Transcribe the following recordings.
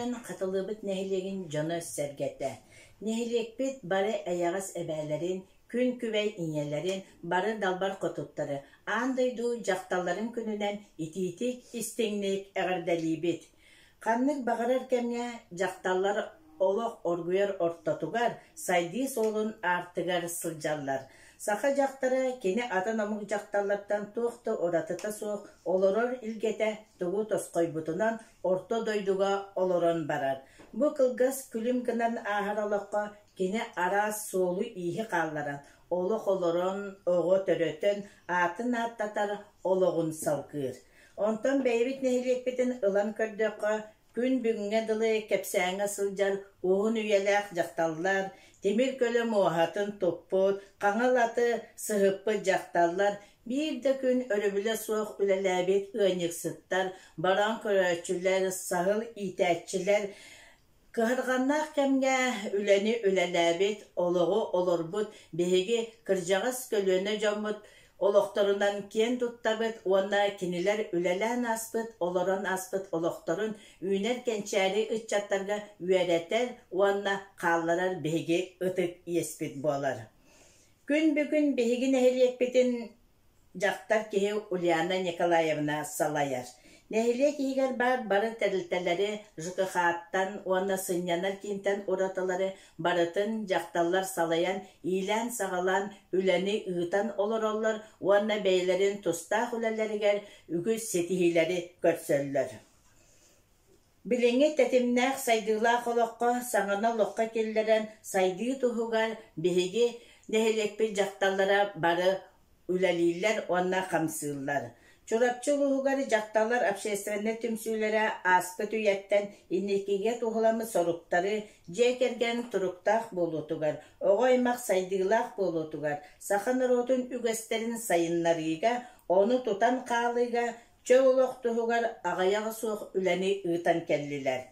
Күнүнен катылыбыт нехилегин жона сергете. Нехилекпит бары аяғас эбәлерин, күн күбәй инелерин, бары далбар котуттары. Андайду жақталарын күнүнен ититик истеңнек әгәрдәлибит. Қаннык бағарар кемне жақталар олық оргуер ортотугар, сайды солун артыгар сылжаллар. Саха жақтары кені атын амық жақталардан тоқты оратыта соқ, олорор илгете тугу тосқой бутунан орто дойдуга олорон барар. Бу кылгас күлім гынан ахаралыққа кені арас солу ихи қалларан. Олық олорон оғы төрөтін атын аттатар олығын салқыр. Онтан бәйбіт нехилекпетін ылан көрдөққа күн бүгінге дылы кепсәңі сылжар оғын үйеләқ жақталлар, темір көлі моғатын топпут, қаңалаты сығыппы жақталлар, bir de күн өрөбілі соқ үлеләбет ұйнық сыттар, баран көрөчілер, сағыл итәтчілер, кығырғаннақ кәмге үләні үлеләбет, олығы олырбыт, бейге кіржағыз көлөні жамыт, олықтарынан кен туттабыт, онна кенелер үлелән аспыт, олырын аспыт, олықтарын үйнер кенчәрі үтчаттарға үйәретер, онна қалларар бейге ұтық еспет болар. Күн бүгін бейге нәхилекпетін жақтар кеге Ульяна Николаевна салаяр. Нәхилек егер бары тәрілтәлері жықықаттан, онна сынянар кейінтен ұраталары барытын жақталар салаян, илән сағалан, үләні ұғытан олар, онна бәйлерін тұстақ үләлерігер үгіз сетихилері көрсөллер. Біліңе тәтімнәқ сайдылақ олыққа, саңана лоққа келлерін сайды тұхуғар, бейге нәхилекпен жақталара бары үләлейлер, онна қамсылар. Çorapçılığı jaqtalar общественный tümsülere aspı tüyetten innekige tuğulamı sorukları jekergen turuktaq bolutugar. Oğaymaq saydığılaq bolutugar. Saxanır otun ügesterin sayınlarıga, onu tutan qalıga, çoğuluq tuğugar ağayağı soğuk üleni ıtan kelliler.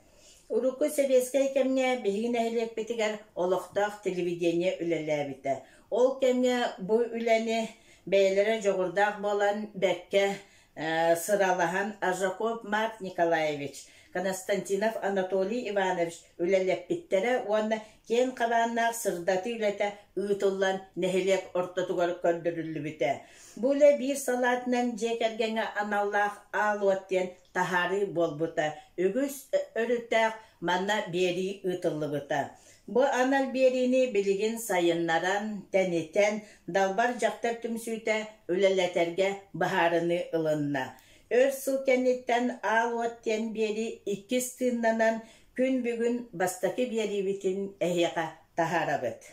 Urukku Sebeskay kemge behin ehlek bitigar oluqtaq televideniye ülelebite. Ol kemge bu üleni Beylere жоғырдақ болан бәкке сыралахан Ажаков Марк Николаевич, Константинов Анатолий Иванович үлелеппиттері, оны кен қабаннақ сырдаты үлеті ұйтылан нәхилек ортатуғар көрдірілі біті. Бұлы бір салатынан жекергені аналлақ алуаттен тахары бол бұта, үгіз өріттәқ манна бері ұйтылы бұта. Bu anal berini bilgin sayınlaran, teniten, dalbar jaktар tümsüte öleletterge baharını ılınna. Örsıl kennetten alvatten beri ikis tınlanan gün bugün bastaki beri bitin ehyaqa taharabet.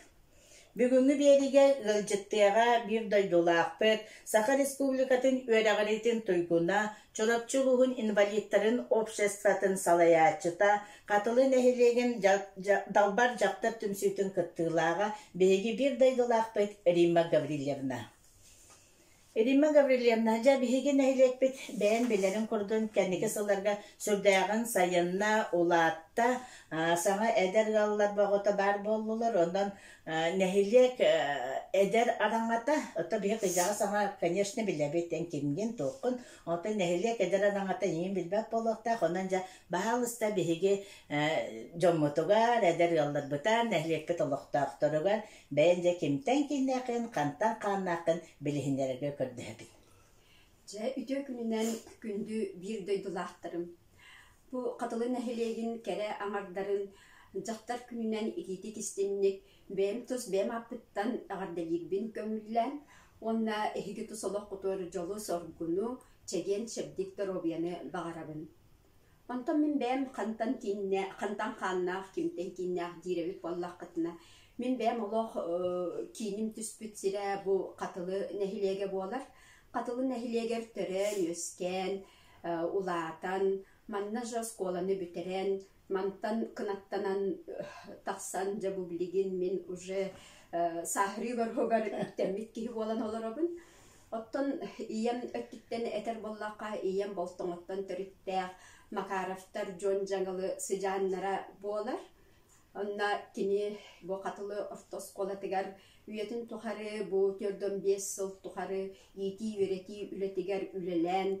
Bugünkü berige ılcıttığa bir doydulaqpet, Saha Respublikatın öğreğiritin tuyguna, çorapçılığın invalidlerin обществатын salayaçıta, katılı nehirlegin dalbar jaktар tümsütün kıttığılağa, beygi bir doydulaqpet Rima Gavrilyevna. Rima Gavrilyevna, beygi nehirlegpet beğen bilerin kurdun kendiki sılarga sürdağın sayınna ulatta, sana eder gallar bağıta bar bollular, ondan nehilek eder arangata, ota bir kıcağı sana, конечно, bilebeten kimgen toqun, ota nehilek eder arangata yiyin bilbek bolukta, ondanca bahalısta bihigi jommutugar, eder gallar butar, nehilek pet olukta aktorugar, bence kimten kinnekin, kantan kannakın bilihinlerge kördübin. Ütö gününden gündü bir doydulaqtırım. Bu katılı nehilegin kere anardarın Jaqtar gününden ikitik istenlik benim tuz benim apıttan ağardalig bin kömüllen onna ehigi tusolok kutur jolu sorgunu çegen şebdiktor obyanı bağarabın. Ondan min benim kantan kannak kimten kinnak direvik vallaq qıtına. Min benim olaq kinim tüspütsire bu katılı nehilege bolar. Katılı nehilege tören, ösken, ulatan, manna skolanı büteren, mantan kınattanan taqsan jabu bilgin min uje sahri var hogar temit ki olan olarabın. Ottan iyem öttükten eter bollaqa iyem boltonottan törütte makaraftar jon jangalı sıcanlara bolar. Onna kini bu katılı ortos kolatigar üyetin tuharı bu tördön 5 yıl tuharı yeti üreti ületigar ülelen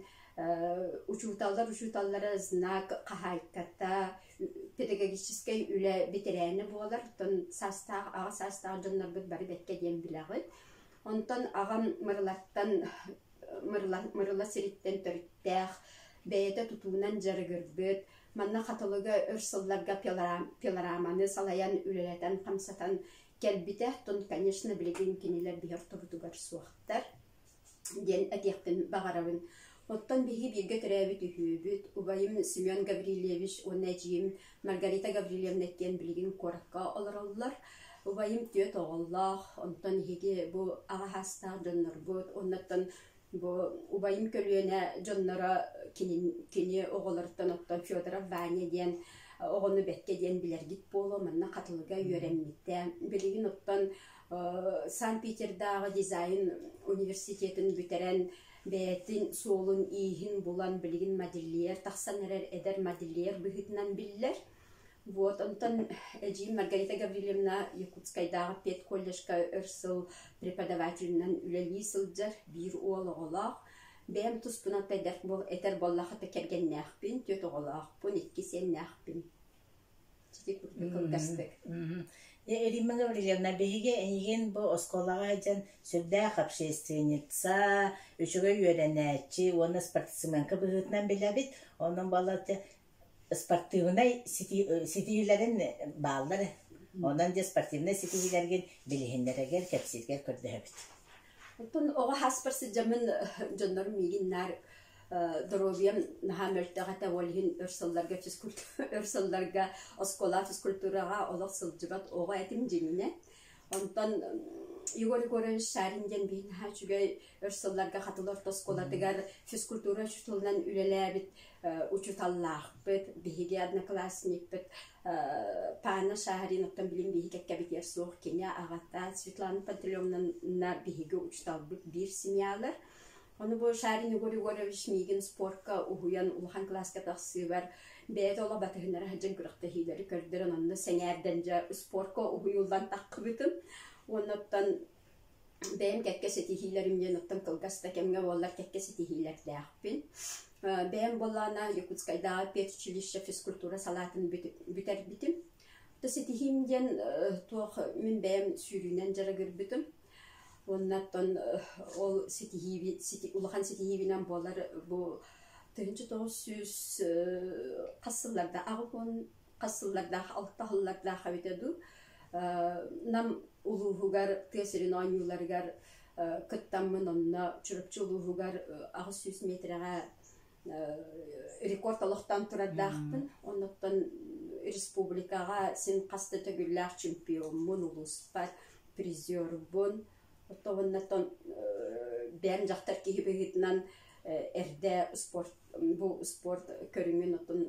учуталлара знак кахайката педагогический үле ветераны болар. Тон ага састаах жоннорбут бары бекке дем билагыт. Онтон агам мырыла сириттен төрүттэх бэйэте тутуунан жарыгырбыт. Манна каталога өрсылларга пилораманы салаян үлелетен камсатан келбите. Тон, конечно, билеген кинилер бихер турдугар суактар. Ден этехтен багарабын. Оттан биһи бирге төрәбит үһүбүт. Убайым Семен Гаврилевич, оннәҗим Маргарита Гаврилевна кен билеген коракка алыраллар. Убайым төт оголлах, онтан хиге бу агахаста жоннорбут, оннаттан бу убайым көлүнә жоннора кини оголортан оттан Федоров Ваня ден огону бетке ден билергит боло, манна катылыга үйренмитте. Билеген оттан Санкт-Петербургдағы дизайн университетін бүтерен бәйтін солын ийхин булан билген модельер, тақсан эдер модельер бұхытынан биллер. Вот, онтан әжи Маргарита Гаврилевна Якутскайдағы пет коллежка өрсыл преподавателінен үлелі сылджар, бір оғылақ. Бәм тұспынан тәдәрк бол, әтер боллақыты кәрген нәқпін, төт оғылақ, бұн еткесен нәқпін. Четек бүрді кылгастық. Ирина Гаврилевна беге энеген бу осколага жан сүрдә общественница, үчүгө үйренәчи, оны спортсменка быгытнан билебит, onun балаты спортивный ситилерин баллары. Онан же спортивный ситилерген билихиндерегер кепсилгер көрдөбүт. Тон ого хаспарсы жамын жоннор мигиннар Дробиям нахамертагата волхин өрсөлларга оскола физкультурага олох сылжыбат ого этим жемине. Онтон Игорь Егорович Шаринген бейін хачугай өрсөлларга катылар тосколадыгар физкультура чутулнан үлеләбит учуталлах бит биһиге одноклассник бит Пана Шахарин оттан билим биһиге кабитер суох Кения агата Светлана Пантелеевна биһиге учуталбыт бир семьялар. Оны бу Шарин Игорь Егорович мигин спортка уһуян улхан класска тахсыбар бәйт ола батыгынара хаҗын кырыкта хилери көрдөрөн онны сеңәрдән жа спортка уһуюлдан таккыбытын. Оннаттан бәйм кәккәсети хилеримден оттан кылгаста кемгә боллар кәккәсети хилердәхпин. Бәйм боллана Якутскайда педучилище физкультура салатын бүтәр битим. Тәсети химден тох мин бәйм сүрүнән жарагыр битим. Оннаттан ол улахан ситихивинен болар бу 1900 касылларда агын касылларда алтахылларда хавитеду нам улугар тесерин айнуларгар кыттаммын онна чурупчулугар 600 метрага рекорд алыктан турадахпын. Оннаттан республикага син касты төгүлләр чемпионмун улуспар призербун. Оттовыннаттан бән жақтар кейбегетінен әрді спорт көріңмен оттын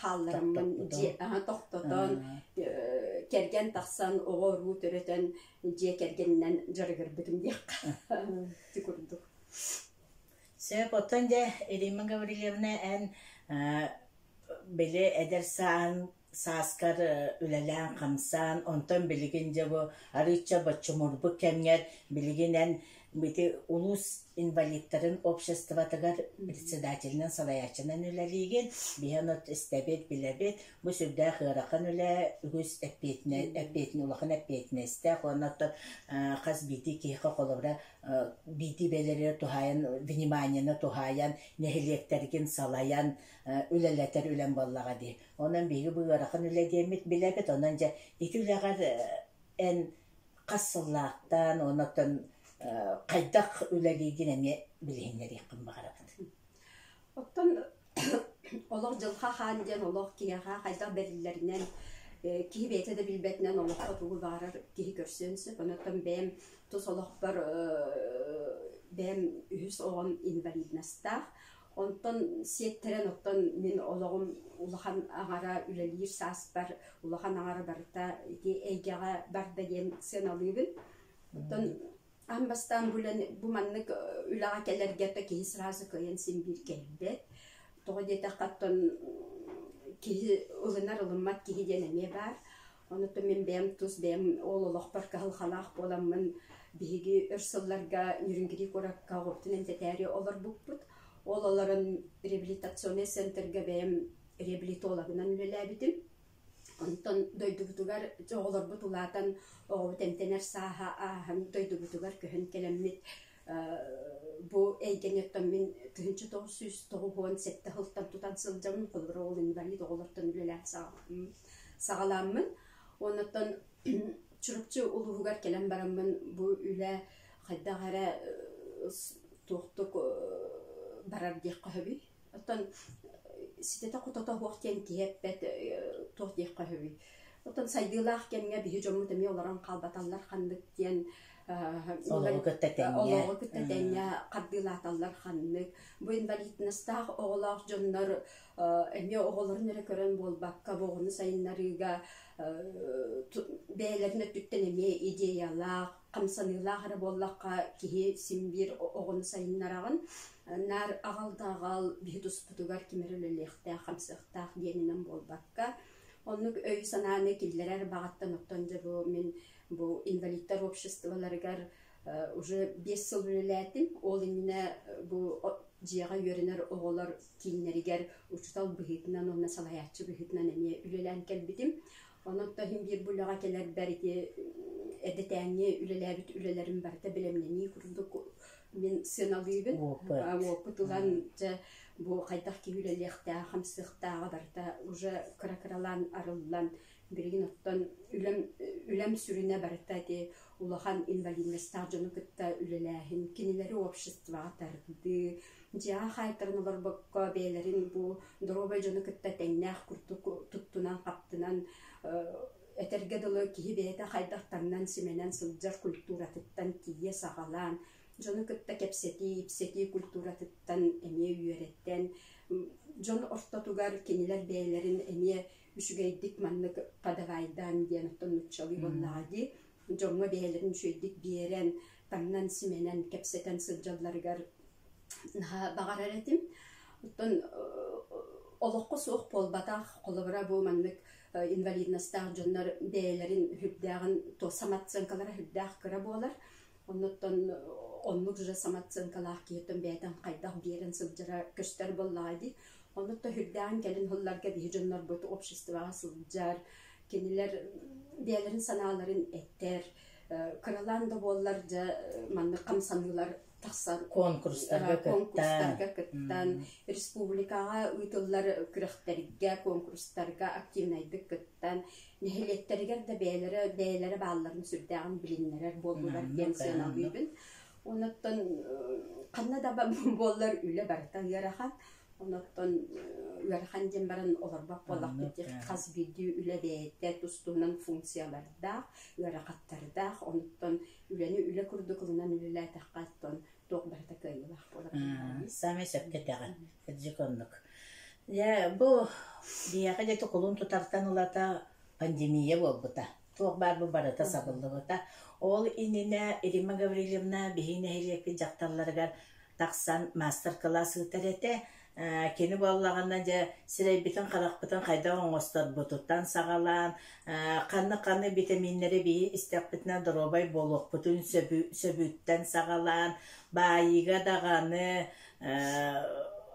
қалларымын тоқтатан керген тақсан оғыру түретін же кергенінен жарығыр бітім дейік түкірдік. Сөп оттан де Ирина Гаврилевна ән білі әдір саан Саскар үлелән қамсан, онтан білген жабы арыча бачымырбы кәмгер білгенен бити улус инвалидтарын обществотыгар председателінен салаячынан үлелеген биянот істебет білебет бұл сүрді қырақын үле үгіз әппетін улақын әппетін істәк онаттан қаз бити кейқы қолыбыра бити бәлері тухайын вниманияны тухайын нәхілектерген салаян үлелетер үлен баллаға дей. Онан бейгі бұл ырақын үле демет білебет онан жа ити үлеғар ән қасыллақтан онаттан қайдақ үлелеген әне білгендер еқін бағарабын. Оттан олық жылға қан ден олық кияға қайдақ бәрілерінен кейі бәйті де білбетінен олыққа тұғы бағарар кейі көрсенсі. Онаттан бәйім тұс олық бір бәйім үйіс оғын инвалиднастақ. Онтан сеттерен оттан мен олығым улахан ағара үлелер сас бар, улахан ағара барыта әйгеға барды ден сен алыбын. Оттан амбастан бұл маннық үлаға кәлергетті кейі сразу көйен сен бір кәлбет. Тоғы деті қаттан кейі ұлынар ұлымат кейі денеме бар. Оныты мен бәйім тұз бәйім ол олық бар қағылғалақ боламын бейгі өрсылларға нүрінгірі қораққа ғоптын әмтетәрі олар бұқпыт. олаларын реабилитационный центрге бәйім реабилитологынан үлеләбитим. Онтон дойдубутугар жоғылар бұтулатан оғы тәмтенер саха ахам дойдубутугар көхін келеммит бұ әйгенеттен мен түхінші 909 сетті хылттан тұтан сылжамын қолбыры ол инвалид оғылартан үлеләп сағаламын. Онытан чүріпчі ұлығығар келем барамын бұ үлі қайдағара тоқтық барар дейқ қағыби. Оттан сидета кутата хуактен киеппет тохтих кахыви. Отон сайдылах кемге бихи жому теми оларан калбаталлар ханнык тен олого көттәтәнья каддылаталлар ханнык. Бу инвалиднастах оголах жоннар эме оголарын эре көрөн болбакка богуну сайыннарыга бәйләрне түттен эме идеялар камсанылар боллакка кихи симбир огону сайыннарагын нар агалдагал бихитус путугар кимерелелехтә хамсыхтах денинен болбакка онук өй сананы киллерер багаттан оттонжа бу мен бу инвалидтар обществоларыгар уже 5 жыл үлеләтим ол инне бу жига йөренер оголар киннеригер учтал бихитнан онна салаячы бихитнан эме үлелән келбитим онотта хим бир булага келер бәрите эдетәңне үлеләбит үлеләрин барта белемнени курдук мен сыналыбын опытылан бу кайдак кибилелехте хамсыхтага барта уже кракралан арыллан бирген оттон үлем сүрүнө барта те улахан инвалидността жону кытта үлеләһин кинилери обществага тарды жаа хайтырнылар бокко бээлерин бу дробай жону кытта теңнах куртук туттунан каптынан этерге доло киһи бээтэ хайдахтарынан сименен сылдьар культуратыттан тие сагалан жону кытта ипсети культуратыттан эмие үйөреттен жон ортотугар кинилер бээлерин эмие үшүгейдик маннык падавайдан диэн оттон нуччалый боллаади жонго бээлерин үшүгейдик биэрен тамнан сименен кепсетен сылдьалларыгар багараретим оттон олоққо суох полбатах колобара бу маннык инвалидността жоннор бээлерин хүддагын то саматсынкалара хүддаах кыра болар оннуттан оннук же саматсынкалаах киеттен бээтен кайдах биэрен сылдьара көстөр боллаади оннутта хүддаан келин хылларга бии жоннор буту обществага сылдьар кенилер бээлерин санааларын эттер кыралан да боллар же маннык камсанылар тахсан конкурстарга кыттан республикага ыйтыллар күрөхтерге конкурстарга активнайдык кыттан нехилеттеригер да бээлери баалларын сүрдәгән билиннәр болдылар пенсияна бибин онаттан канада боллар үле барта ярахан онаттан ярахан ден баран оларбак болак бит хас биди үле бәйтә тустунан функцияларда яракаттарда онаттан үле курдукунан үле тахкаттан ток барта кайылах болар саме сепкетәгән җиконлык я бу диягә дә токулун тутартан улата пандемия болбута ток бар бу барата сабыллыгыта ол инене Ирина Гавриловна бихине хелепи жакталларга таксан мастер-класс үтерете кени боллагандан же сирейбитен каракпытын кайда оңостор бутуттан сагалан канны витаминнери би истекпитне дробай болок бутун сөбүттен сагалан байыга даганы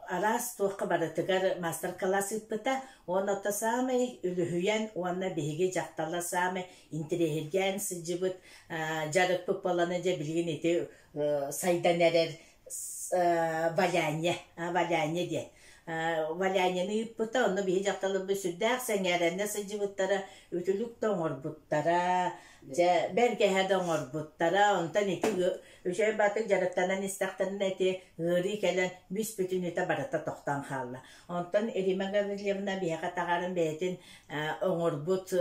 арас тоққа баратыгар мастер-класс үтпіті, оны самай үліхүйен, оны бейге жақтала самай интерегерген сыджыбыт, жарық бұппаланы же білген еті сайдан әрер валяне де. Валяняны үтпіті, оны бейге жақталы бұл сүрдәқ сәңеріне сыджыбыттары, өтілік тоңыр бұттара, бәрге әді оңыр бұттара, онтан еті Үшөй батык жарықтанан истақтанын әте ғыры кәлін бүс бүтін өті барата тоқтан қалла. Онтан Ирина Гавриловна бияға тағарын бәйтін оңыр бұт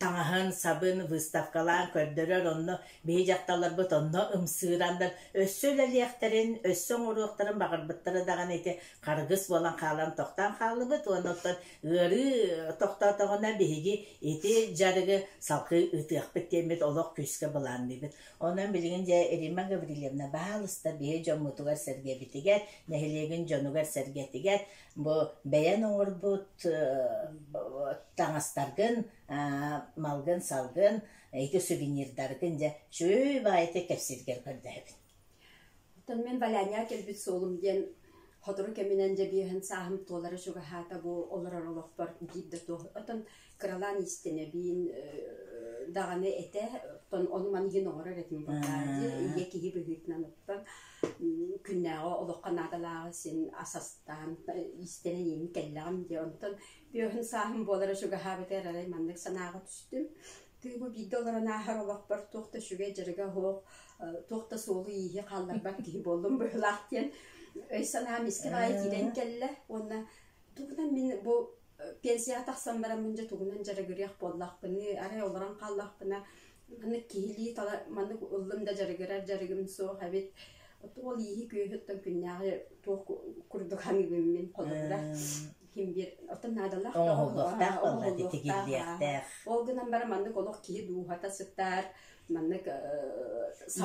таңағын, сабын, выставкалан көрдірер, онны бей жақталар бұт, онны ұмсырандар. Өссөл әлияқтарын, өссі оңыруқтарын бағыр бұттары даған әте қарғыс болан қалан тоқтан қалы бұт, онықтан ғыры тоқтатығына бейге әте жарығы салқы ұтық біттемет олық көске болан бейбіт. Онын білген Ирина Гавриловна бағалыста бейе жомутугар сәргебітігер, нәхілеген жонугар сәргетігер, бұл бәйен оңыр бұт таңастарғын, малғын, салғын, әйті сувенирдарғын, шөй бағайты кәпсергер көрді әбін. Мен Валяня келбіт солым ден Hodru keminen de bihen sahım toları şuga hata bu olar olakbar gidde to. Atan kralan istene bin dağını ete ton onu man yine orar etmin bakardı. Yeki gibi hütnan ottan günnağı olakkan adaları sin asastan istene yeni kellam diye ondan bihen sahım bolara şuga habete aray mandık sanağa düştüm. Bu videolara nahar olakbar tohta şuga jerga ho tohta solu iyi kallar bak gibi oldum böyle ahtiyen. Sana miskin ayet iden kelle ona tuğdan min bu pensiya taxsan bara munja tuğdan jara güriyaq bollaq bini ara olaran qallaq bina hani kihili tala manı ullum da jara görer jaragım so habit tol iyi köhütten günyağı toq kurduk hani min qodura kim bir otan nadalaq Oğullukta vallahi titigilliyakta. O günden bara manı qoloq kihi duhata sıktar manık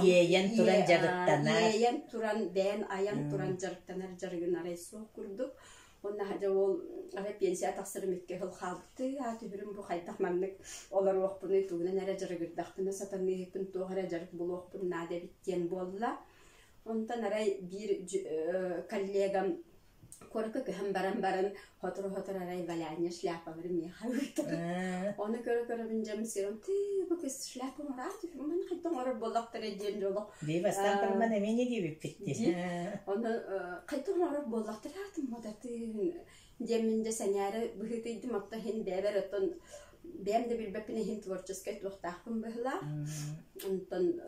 Yeyen turan jarıktanar. Yeyen turan ben ayan turan jarıktanar jarıgın arayı soğuk kurduk. Ondan haca ol ara pensiya taksırım ikke hıl kaldı. Hatı hürüm bu haydak manık olar oqpunu tuğuna nere jarıgırdaktına satan nehipin toğara jarık bul oqpunu nade bittiyen bolla. Ondan aray bir kollegam korku hem baran hotor aray valanya şlapalarım ya hayırdır. Onu göre bineceğim serum ti bu kız şlapım rahat ben haydan arar bollaktar ediyen joluk. Bir bastan parman emini gibi bitti. Onu haydan arar bollaktar rahatım modatı deminde senyarı bıhıtıydım hatta hin dever otan benim de bir bepine hin tворческий tuhtaqım bıhla. Ondan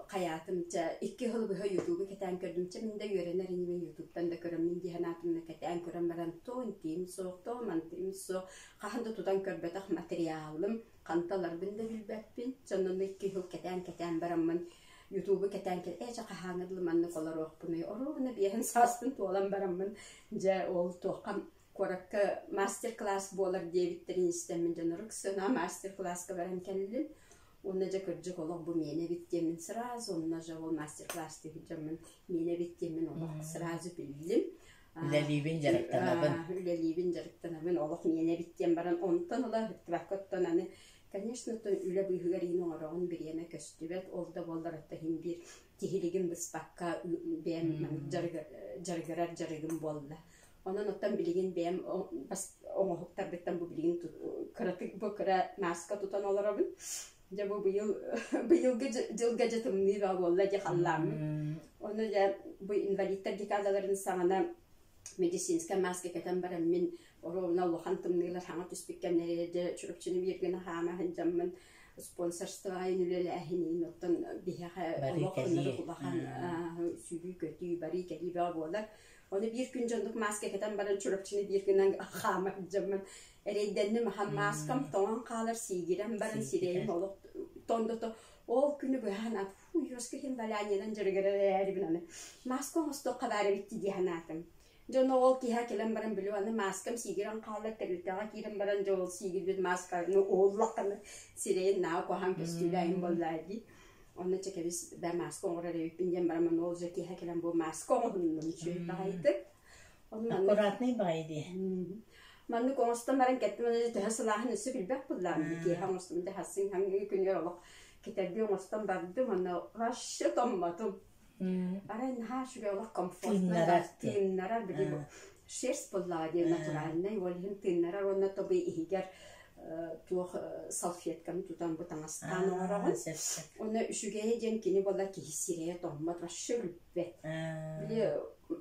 hayatımca 2 yıl bu YouTube'u keten gördümçe minde öğrenerim ben YouTube'dan da görüm diye hayatımda keten görüm baran ton tim soğukta mantim so qahanda tutan körbetak materyalım kantalar binde bilbepin canım 2 yıl keten baramın YouTube'u keten ece qahanadlı manne kolar oqpunu oruna bihen sastın tolan baramın ja ol toqam korakka master class bolar diye istemin canırık sana master class'a veren kellim. Onunla kırcık olan bu mene bittiğimin sırası, onunla o master class diyeceğimin mene bittiğimin olan sırası bildim. Ülelibin jarıktanabın. Ülelibin jarıktanabın olan mene bittiğim baran ondan ola hıttıvakottan hani конечно, üle bıyıgar yine oran bir yeme köstübet oldu bollar hatta hin bir tihiligin bispakka ben jarıgarar jarıgım bolla. Onun ottan biligin ben ona huktar betten bu biligin karatık bu kara maska tutan olarabın. Ya bu yıl gadgetim ni va vallahi hallam. Onu ya bu invalidler dikadaların sana medisinska maske keten baran min orona Allah'ın niler hangi tüspikken nerede çürükçünü bir gün hama hancamın sponsorstu aynı ahinin noktan biha Allah'ın kulağın sübü kötü bari kedi va vallahi. Onu bir gün canlık maske keten baran çürükçünü bir günden hama hancamın Eredenli maham maskam toğan kalır sigirem baran sireyim olup tondu to o günü bu hanat yoski hem balanyadan jarıgara binane maskam usto kadar bitti diye hanatım jono ol ki hakelam baran biluanı maskam sigirem kalır teritağa kirim baran jol sigir bir maskarını oğlakını sireyin na ko han köstülayım bolladı onu çekeriz ben maskam oraya yapınca baran ne olacak ki hakelam bu maskam onun şey baydı onu akurat ne baydı Mannu konstan baran ketmene de hasalahın üstü bilbek bullan ki hamostum de hasin hangi gün yoruluk kitabı konstan bardı mannu raşı tommadım. Aran ha şu yola komfortla tinnarar bili bu. Şers bulladı naturalne volhim tinnarar ona tabi ihgar tuh salfiyetkam tutan bu tanastan oravan. Ona şu gece kini bolla ki hissireye tommat raşı bilbek. Bili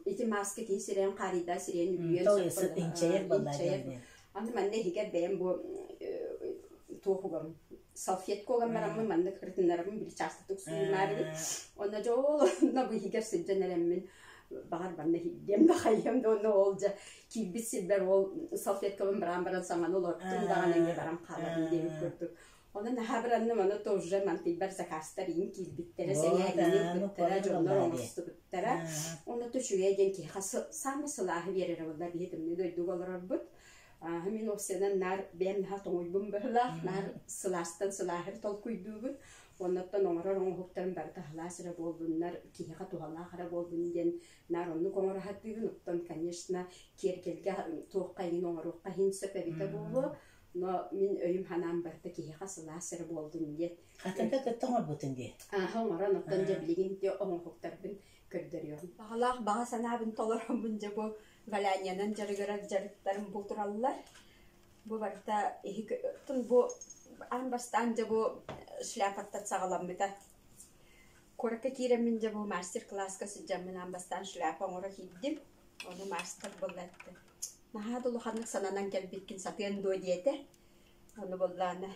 İti maske ki siren qarida siren büyüyen Toyası inçeyer balladı. Andı ben de higer ben bu tohugam salfiyet kogam baramı ben de kırtınlarım bir çastık suyunlarım. Ona jo na bu higer sicceneremin bahar ben de higem de hayem de onu olca ki bir silber ol salfiyet kogam baran zaman olur. Tüm ne baram qalarım diye kurduk. Onun haberini bana doğru mantık bir zakastarın ki bittere seneyerini bittere jonlar olmuştu bittere. Onu da şuraya genki hası sami silahı verir valla biledim ne duydu olur but. Hemen o senen nar ben hatoyum böyle nar silahtan silahı tol kuyduğum. Ondan onu huktarım barda halasıra bolduğunlar ki hatu hala harap olduğun diyen nar onu komara hattığın ondan конечно kerkelge toğqayın onu ruhqayın sebebi de bu. Но мен өйім ханам барды кейіға сыласыр болдым дед. Атында кыттың орбутын де. Оңыран оттан жеблеген де оңырқықтарбын көрдіріyorum. Бағалақ баға санабын толырымын же бұл валянянан жарығырар жарықтарым бұл тұралылар. Бұл барда бұл анбастан же бұл шляпаттат сағаламбыта. Коракка киремін же бұл мастер-класска сүджамын анбастан шляпа оңыра кейдім. Оны мастер болдатты. Наха долу ханнык сананан келбеккен сатыен до диете. Оны болланы.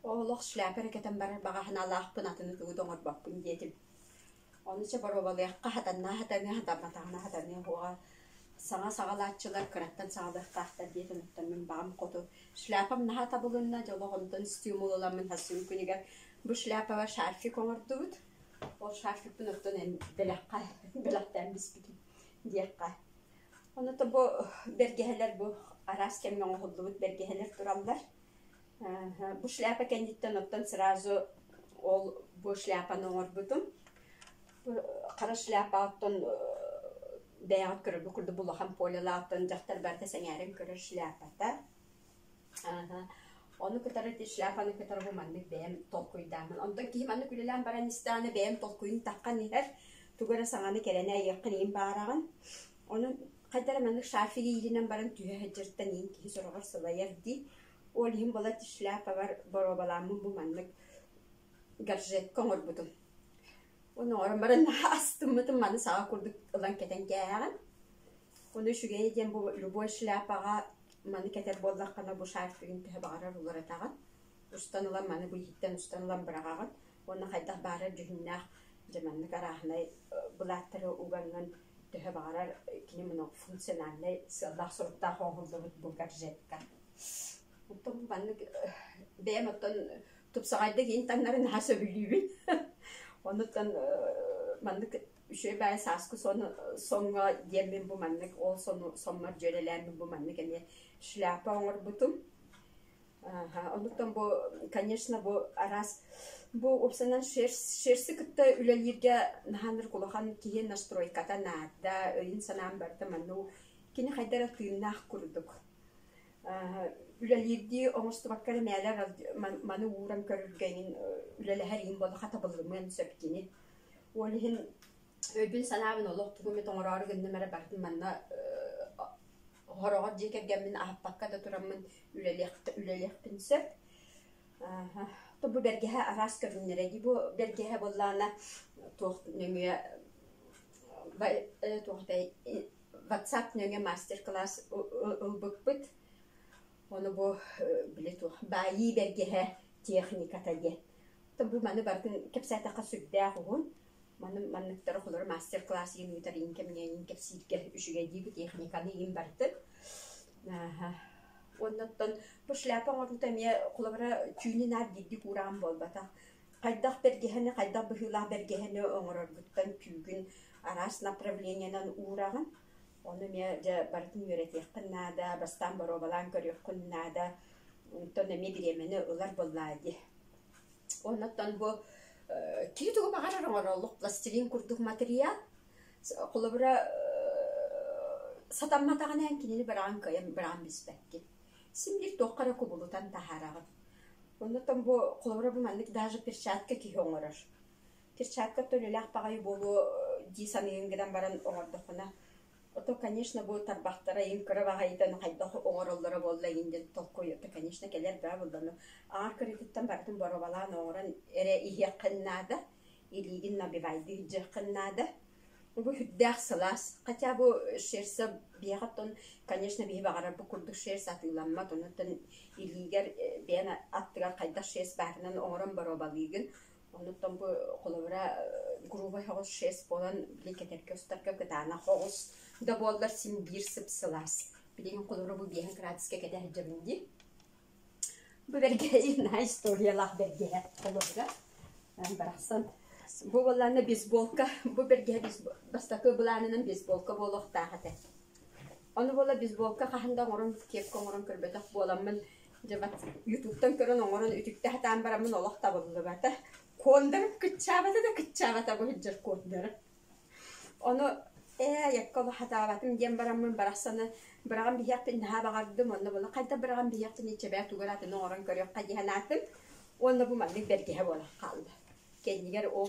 Олох шляпа рекетен бар багахан алаахпын атыны тугу доңор бакпын диетим. Оны че баробалыякка хатанна хатаны хуга саңа сагалаатчылар кыраттан сагалыктаактар диетим оттан мен багам коту. Шляпам наха табылынна жологонтон стимулуламын хасым күнигер. Бу шляпа бар шарфик оңордубут. Ол шарфикпин оттон эн белактан биспитим диекка. Оны да bu бергеһелер bu арас кемнең оһуллыбыт бергеһелер тураллар. Bu шляпа кендиттен оттан сразу ол bu шляпаны оңорбутум. Кара шляпа оттан бәягат көрөбү курду булахан полялааттан жактар барда сеңәрен көрөр шляпата. Оны кытары шляпаны кытары bu маннык бәм толкуйдамын. Ондан кийим аны күлелән баран истаны бәм толкуйын таккан нихер. Тугара саңаны керене якын бараган. Оны Кайдара маннык шарфиги илинен барын түйе хеджерттен ин кихи сорогар сылайар ди. Ол хим бала шляпа бар боробаламын бу маннык гаржет коңор будум. Оны орын барын астымытым маны саға курдук ылан кетен кәгін. Оны шүгей ден бу любой шляпаға маны кетер болдаққана бу шарфигин түйе бағарар улар атаған. Устанылан маны бу хиттен устанылан бірағағын. Оны қайдақ бағарар жүхіннақ жаманнык арахнай бұлаттары уғанған түйе бағарар кini мұны функциональный сылдақ сұрықта қоңылдығыт бұл гаржетка. Оттон бу маннык бәм оттон тупсағайды кейін таңнарын хасы білейбін. Онуттан маннык үшөй бәй сасқы соңға деммен бу маннык ол сонмар жөрелермен бу маннык әне шляпа оңыр бұтым. Онуттан бу, конечно, бу арас бу опсанан шерси кытта үлелерге наханыр кулахан киен настройката наада өйін санаан барды ману кини хайдара тыйнах курдук. Үлелерди оңысту баккары мәлер маны уран көрүргенин үлелехерин болу хата болумен сөпкини. Олихин өйбін санаабын олоқтугуме тоңорары гыннымары бардым манна хорогот жекергенмин ахаппакка да тураммын үлелехпин сөп. Bu bergehe aras körünleri bu bergehe bollana toht nöngü WhatsApp nöngü master class ulbukbut. Onu bu bile toh bayi bergehe teknikata diye. Bu manı barkın kepsata kasıdda hun. Manı taraflar master class yeni tarin keminin kepsitke üşüge diye teknikanı yim bartı. Ondan bu şляпа ortamaya kulabara tüyünün ardidi kuran bolbata. Kaydak bergehene kaydak bihula bergehene oңорор buttan tüygün aras направлениянан uğrağın. Onu me de bartın yöretek nada bastan barobalan körüp nada. Ondan me biremene ular bolladı. Ondan bu kiyituğu bağarar oңоролук plastilin kurduk materyal. Kulabara satanmatağın kinini biran bisbekki. Симдир тоққара кубулутан тахарагы. Оннотон бу кулабыра бу маннык даже перчатка киһи оңорор. Перчатка төлөлөх багай болу дисаныгыдан баран оңордохуна. Ото, конечно, бу тарбахтара инкыра багайдан хайдах оңороллары болла инде толкой. Ото, конечно, келер баа болданы. Аар кредиттен бардын боробалаан оңоран эре ихияккыннада, илигин набивайды жаккыннада. Bu hüddəx sılas. Qatya bu şersə biyaxatton, конечно, bihi bağarar bu kurduk şers atılanmat. Onundan iliger biyana attıgar qayda şers bəhrindən oğran barobalıyın. Onundan bu qolavara gruba hoğuz şers bolan biliketerke ustarka gıdana hoğuz. Da bollar sim bir sıp sılas. Bilin qolavara bu biyahan kratiske kede həcabindi. Bu bergeyi na istoriyalar bergeyi qolavara. Bıraxsan. Bu bollarına beyzbolka, bu bergehe bastakı bulanının beyzbolka boluq dağıtı. Onu bolla beyzbolka qaxında oran kep qoran körbetak bolamın jabat YouTube'dan körön oran ütükte hatan baramın oloq tabıldı bata. Kondırıp kıtçabata bu hüccür kondırıp. Onu yakkalı hatavatım diyen baramın barasını Bırağın bihiyakpin naha bağardım, onunla bunu kayda bırağın bihiyakpin içebe tuğuratın oğran görüyor kadihanatım. Onunla bu manlık bergehe bola kaldı. Kendiler o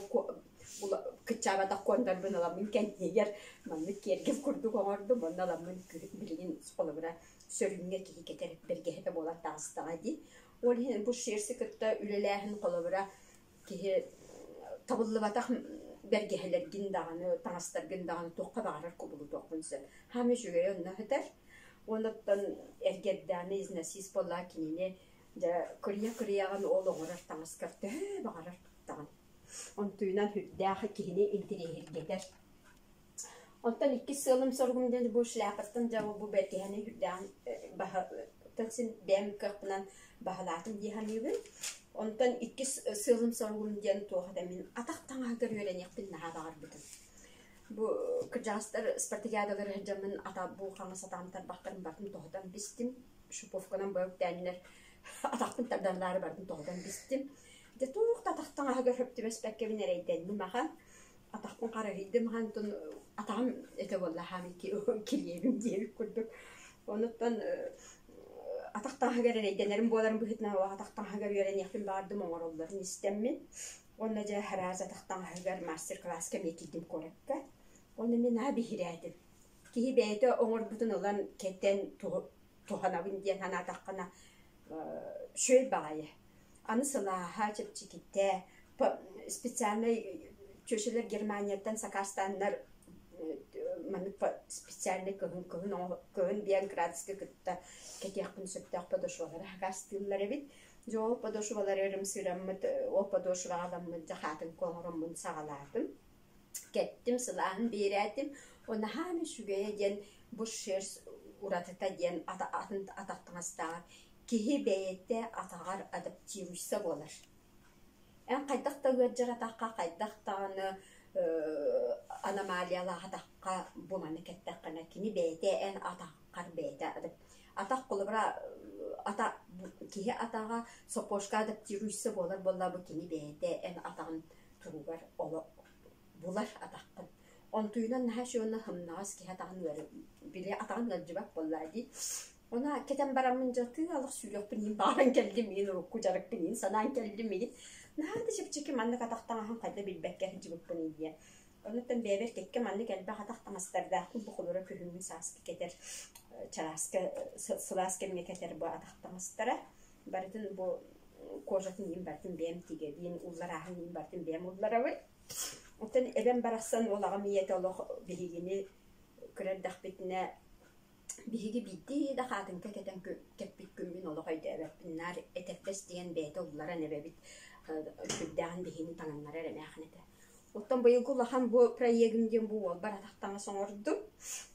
kıçabada kondarbın alamın kendiler manlık kergif kurdu koğardım. Onun alamın bilgin skolavura sörünge kiki keterip bergehe de bola dağıstığa di. Onun bu şersi kıtta üleleğin kolavura ki tabıllı batak bergeheler gindağını, tanastır gindağını toqqa bağırır kubulu toqbunsa. Hami şügeye onunla hıtar. Ondan ergeddaını iznesiz bolla kinini kırıya-kırıyağın oğlu oğrar tanıs kırtı bağırır tuttağın. Ontuyunan hüddağ kihini intirehir gider. Ondan iki sığılım sorgumdan bu şlapırtın cevabı bergeheni hüddağın tılsın bem kırpınan bahalatın dihanıyım. Ondan iki sığılım sorgumdan toğda min ataqtan ağır öğrenek bilnaha bağır bütün. Bu kırcağızlar Spartikyadaları hıcamın ata bu kanı satamtar bakkarım bakım toğdan bistim. Şupovkanan boyuk deniler ataqtın tabdanları bardım toğdan bistim. De toğda ataqtan ağır höptü bespekke binereyden numahan. Ataqtın qarahıydı mahan tun atağım ete vallahi kiliyevim diye kurduk. Ondan ataqtan ağır ereydenlerim bolarım bühütüne o ataqtan ağır öğrenekim bardım oğrolların istemmin. Onunca heraz ataqtan ağır master class kemekildim korekka. Onu men ha bihiradım. Ki beyte oğur bütün olan ketten tohanabın diyen hana taqqana şöyle bağıya. Anı sılaha çepçikitte spesialne köşeler Germaniyadan Sakarstanlar manık spesialne kıhın biyan gradski kıtta ketiyakın söptaq padoşvaları hagastillar evit. Jo padoşvaları yarım sıramıd o padoşvalarımı jahatın koğurumun sağaladım. Kettim silahını biretim. Ona hami şügeye diyen bu şer uratıta diyen ataqtığızlar. Kihi beyette atağar adaptiyuysa olur. En qaydaqta görcer ataqqa qaydaqtağını anomaliyalı ataqqa bu mamleketteqqana kini beyette en ataqar beyette adap. Ataq kulubra kihi atağa sopoşka adaptiyuysa olur. Bolla bu kini beyette en atağın turugar olur. Bular ataqtın. Ontuyunan naha şöyle hımnağız ki atağın verir. Bile atağın nacıbak bolladı. Ona keten baramın jatı Allah sülük benim baran geldim min rukku jarak benim sanan geldim min. Naha da çipçiki manlık ataqtan ahan qayda bilbekker jibik benim diye. Ondan beber kekke manlık elbe ataqtan astarda bu xulura köhümün saski keter. Çaraska sılaska mine keter bu ataqtan astara. Baratın bu kojatın yim bartın bem tige din ullar ahan yim bartın bem ullara var. Ondan eben barassan olağa miyet Allah bihigini kırar daqbetine bihigi bitti da kadın keketen kepik kümbün olağaydı evet binler etefes diyen beyte ullara nebebit kübdağın bihini tananlara remeğnete. Ondan bayılgulahan bu proyegimden bu ol barataqtana soňordum.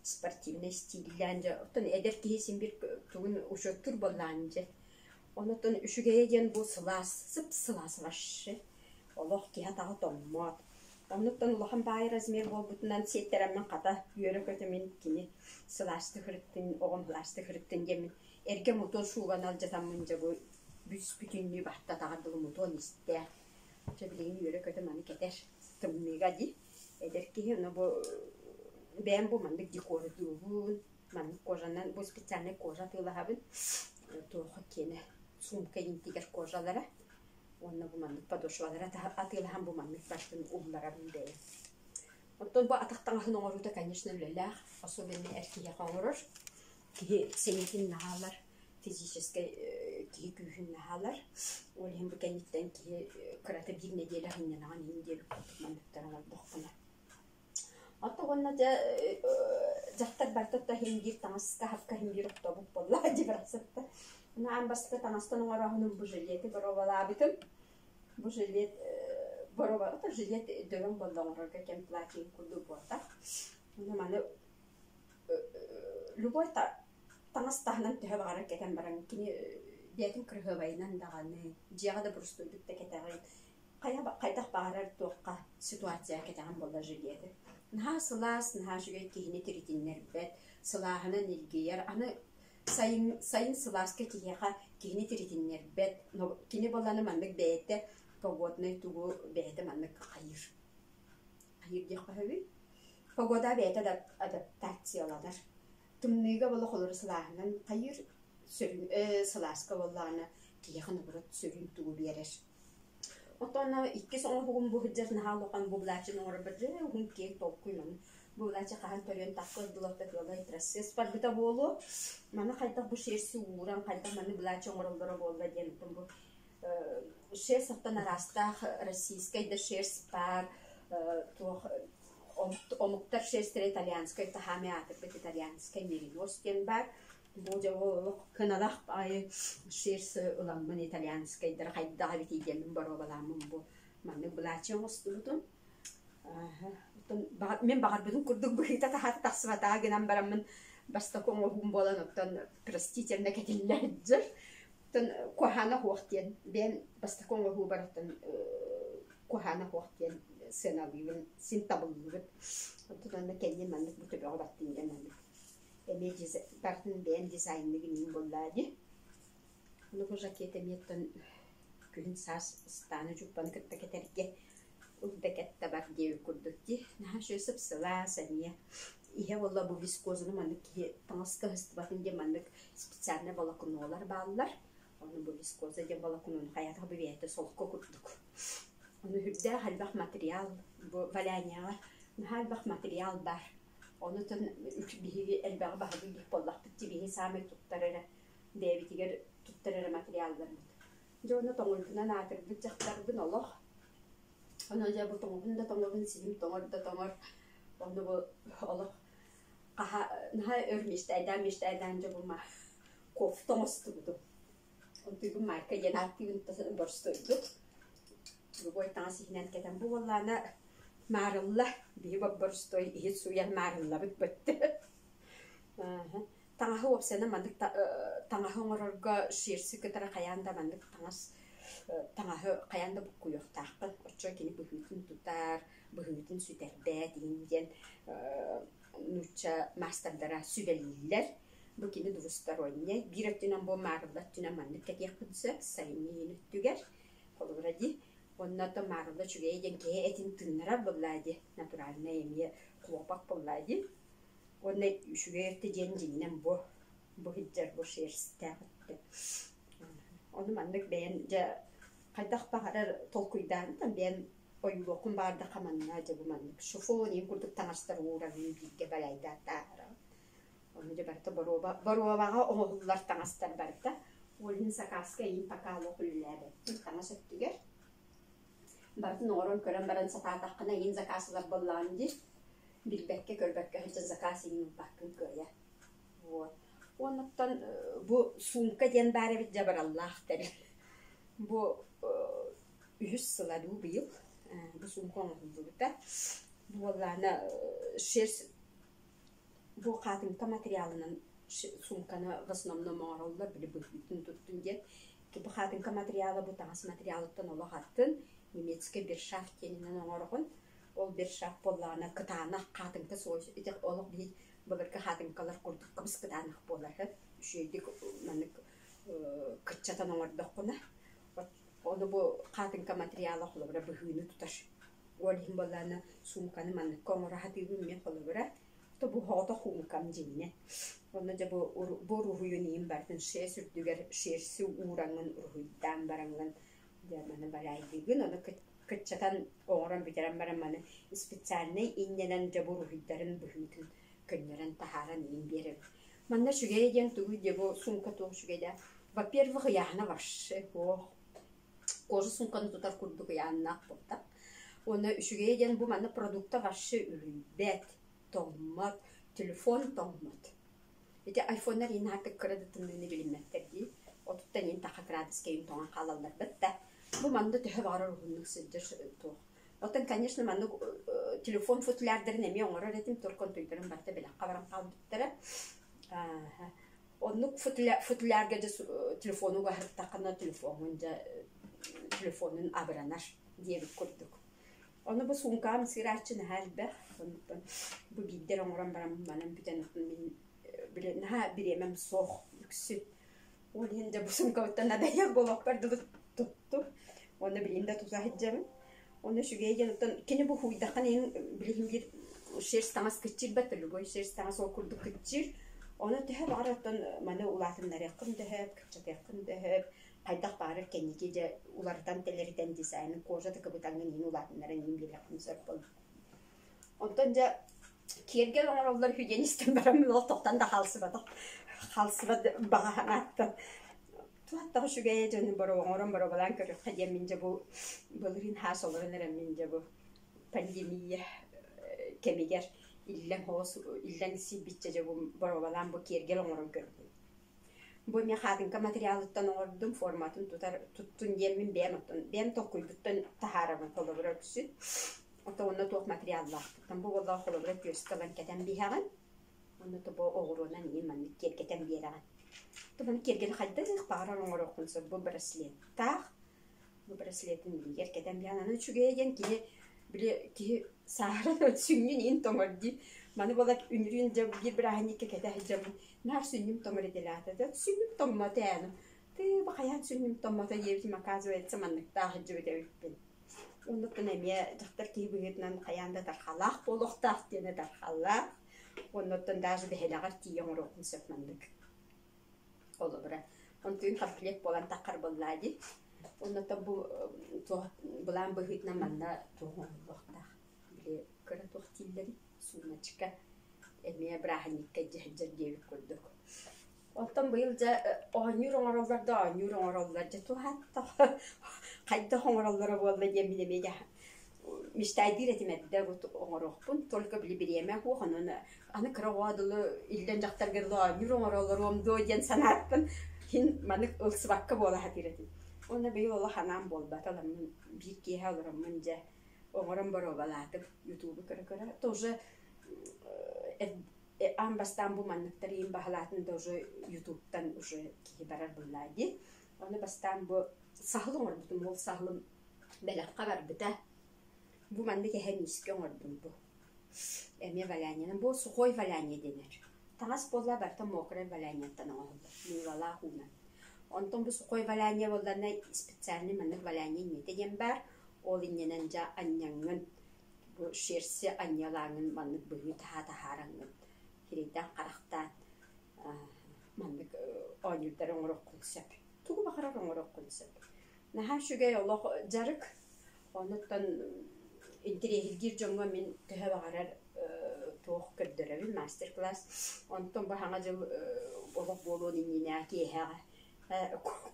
Sportivne stillänce ondan eder kihisin bir tuğun uşottur bollanca. Ondan üşügeye gen bu sıp sılaslaşşı. Allah ki hata tommat. Ondan Allah'ın bayır azmer bolbutundan setteremmen qata yörü kötemin kini sılaştı hırıttın, oğumlaştı hırıttın gemin. Erke motor şuğan alcatamınca bu büsbükünlüğü bahta tağırdığı motor iste. Çöbüleğini yörü kötemeni keter. Tımmiga di. Eder ki bu ben bu mandık dikoru duğun. Mandık kojanan bu spesialne koja tığlahabın. Tuğu kene sumka intiger kojalara. Onunla bu manlık padoşvalara atılhan bu manlık baştın ullara bindeyim. Ondan bu ataqtan ahın oğruda конечно lelağ. Особенно erkeğe oğurur. Ki senetin nahalar, fizически ki kühün nahalar. Olhem bu kenitten ki kırata bir nedeli hinnen ağın indiyeli kutuk manlıktan aldıqtına. Hatta onunla da zahtar bartatta hindir tanıska hafka hindir oktabuk bolla dibrasatta. Na'am basta tanastan oğrağının bu jiliyeti barovala bitim. Bu jiliyet barovala da jiliyet dövün boldan oğrağa kem platin kurdu bu ata. Ona manı luboyta tanastahnan tühe bağırak keten baran kini diyetin kırhıbayınan dağını ciyağa da burustuyduk da keteğin. Qaydaq bağırar tuğqa situasiya keteğin bolla jiliyeti. Naha sılas, naha jiliyet kihini tiritinler bet, sılahının ilgiyer, anı sayın sılaska kiyaha kihini tiritinler bet, kini bolanı manlık beyette, pogotnay tuğu beyette manlık hayır. Hayır diye qahavi. Pogoda beyette adaptasiyalanır. тумныга бола холор сылаһынан кайыр сөрүн сылааска боллаана кияхан бурат сөрүн тугу берер. Отона икки соң хугум бу хыджар нахалоқан бу блачын орбыды хун кек толкуйман. Бу блачы кахан төрөн таккыз булакта болай трасс парбита болу. Мана кайта бу шерси уран кайта маны блачы оролдора болда ден бу шерс аттан араста российской да шерс пар то омуктар шерстер итальянской тахами атып итальянской мериноскен бар. Бу жоо канадах ай шерс уламын итальянской да кайда битиден баро баламын бу маны блачы остудун. Мен багар бидин курдук быйта тахат тасвата генам барамын бастакон болан оттан простительно кетиллер. Тон кохана хоохтен бен бастакон ху бараттан кохана хоохтен сеналивен синтабыллыгыт. Оттан кенне мандык бу төбөгө баттын генам. Эмежиз бартын бен дизайнлыгын боллади. Лугу жакете меттен күн сас станы жуппан кытта кетерге улдакетта бар деп курдукти. На шөсөп сыла сания. Ihe валла бу вискозunu мандык таңаска хыстыбатын де мандык специальный балакунолар баалар. Onu bu viskoza de balakunun hayata bir yerde solko kurduk. Onu hübde halbak material bu valanya halbak material var. Onu tun bihi elbaq bahı bir pollak bitti bihi sami tuttarara devitiger tuttarara materiallar. Jonu tonguluna natır bıçaklar bun Allah. Onu da bu tongulun silim tongurda tongur. Onu bu Allah qaha naha örmüşte eden bu ma kofton ostudu. Untuk marka yang aktif untuk berstudi. Buat tansi hinan kita buatlah marilla, biar berstudi itu yang marilla betul. Tengah opsena mandik tengah orang shirsi kita kayan dah mandik tengah kayan dah buku yang tak. Orangnya kini berhutun tutar, berhutun sudah bed Indian nucha master darah sudah liler. Bugün durustaronya bir atına bu marullatına manlık yakınsa sayını tüger. Koluradi ondan da marullat çünkü çünkü etin tınlara bulladı natural neymiye kuapak bulladı. Ondan çünkü erte cencinin bu hiccer bu şerste. Onu manlık bence kadak bahar tolkuydan ben oyulokun barda kamanına bu manlık. Şofoni kurduk tanıştır uğranın bilge balayda tara. Onu da berta baroba oğullar tanıştır berta. Olun sakaska in pakalo kullere. Tanışıp tüger. Berta norun kören beren satatakına in zakasılar bollandı. Bilbekke körbekke hiç zakası in bakın köye. Ondan bu sunka diyen bari bir jabar Allah der. Bu 100 sıladı bu yıl. Bu sunka oldu da. Bu Allah'ına bu katımta materyalının sumkana в основном marollar bile bütün tuttun diye ki bu katımta materyali bu tanesi materyalından ola hattın Nimetske bir şaf keninen oğarğın ol bir şaf bollana kıtana katımta soğuş edek oluk bir bulurka katımkalar kurduk kımız kıtana bollar şeydik manık kıtçatan oğardıqına onu bu katımta materyali oğulabıra bu hüyünü tutar oğarğın bollana sumkanı manık koğura hatırım me oğulabıra bu hata humkam jinne. Onu da bu ruhuyunun barın şersi uğranın ruhuydan baranın dermanı baraydıgın onu kıçatan oğran bitiren baranmanı spesialne innenen de bu ruhuydarın buhuytun könlerin taharan in berir. Manna şugaya diyen tuğu de bu sumka tuğu şugaya. Во-первых, яхна ваше. Кожа сумканы tutar kurduk yanına botta. Onu şugaya diyen bu manna produkta vаше ürünbet. Tommat, telefon tommat. İşte iPhone'lar yine artık kreditini bilinmektir diye. O tuttan yine takı kredis keyim toğan kalallar bitti. Bu manda tühe var ruhunluk sıdır toğ. Otan, конечно, manda telefon fotoğrafları nemi onlara retim torkon tüylerim barda bile kavaram kaldıkları. Onun fotoğrafları telefonu var takana telefonun abranar diye bir kurduk. Onu bu sunkam siraçın halbe. Bu gider oran baram biten bile ha biremem soğ yüksü. O yine bu sunkavtan da ya bolak perdi tuttu. Onu bilinde tutacağım. Onu şu gece kene bu huyda kanen bileyim bir şer stamas küçük batırlı bu şer stamas okurduk küçük. Onu töhöp arаттан маны улатыннар якын төһөп, кыпчак якын төһөп, кайдак бары кенники же улардан телерден дизайн кожа тыкыбытаңын ин улатыннар ин билекин сөрпөл. Онтон же кирген оңороллар хүденистен барам ол токтан да халсыбат багаһанаттан. Туаттагы шугая жөнү бары оңорон бары балан көрөк хадем минже бу былырын хасолорнер минже бу пандемия кемигер иллен хос иллен сибитче же бу бары балан бу кирген оңорон көрдүм. Бу мен хатынка материалыттан оңордум форматын туттун демин бем токуйбуттан тахарамын толобура күсү. Ото онна тох материаллар. Там бу болла холобура көстөлөн кетен бихаган. Онна то бу огурунан ийман кетен бираган. Туман кирген хайда бара оңорокун со бу браслет. Бу браслеттин бигер кетен бихаган чүгеген ки сахара өтсүнүн ин томорди. Маны болак үнүрүн же бир браханикке кете жам. Нар сүнүм томор делата. Сүнүм томмотану. Ты бахаян сүнүм томмота евти оказывается маныкта жөбөтөбүппүн. Оннуктан эме жактар кийбигетнен каянда тархалах болохтах дене тархалах. Оннуктан даже бехелагар тиен орокун сөпмандык. Олобра. Онтун комплект болан такар боллади. Оннуктан бу булан бигетнен манда тоголохтах. Биле кара тохтиллери сумачка эме браханикке жехжер деп көрдүк. Оттан быйыл же оңюр оңороллар же тухатта кайда оңороллар болду демилемеге миштайдыр этимедде бу оңорокпун только билибиреме хохонун аны кыравадылы илден жактаргырла оңюр оңороллар омдо ден санаттын хин маны ылсыбакка бола хатирети. Оны быйыл ола ханам болбаталамын бир кие алырымын же оңором боробалатып ютубы кыра тоже амбастан бу манныктарын бахалатын тоже ютубтан уже кие барар буллади. Оны бастан бу сахлым ордум ол сахлым белакка бар бита. Бу манды кеһен иске ордум бу. Эме валянин бу сухой валяние денер. Тагас болла барта мокрый валяниятан олду. Мивала хуна. Онтон бу сухой валяние болдана специальный маннык валяние не деген бар. Ол инненен жа анняңын бу шерси аньялаңын маннык быгы тахараңын. Хирейден карактан маннык оңюрдар оңорок кунсеп. Тугу бахарар оңорок кунсеп. Наха шугай Аллах жарык. Онуттан интерехилгир жоңго мен төһө багарар тоох көрдөрөбүн мастер-класс. Онтон бахаңа жыл олок болуун иннине киэхага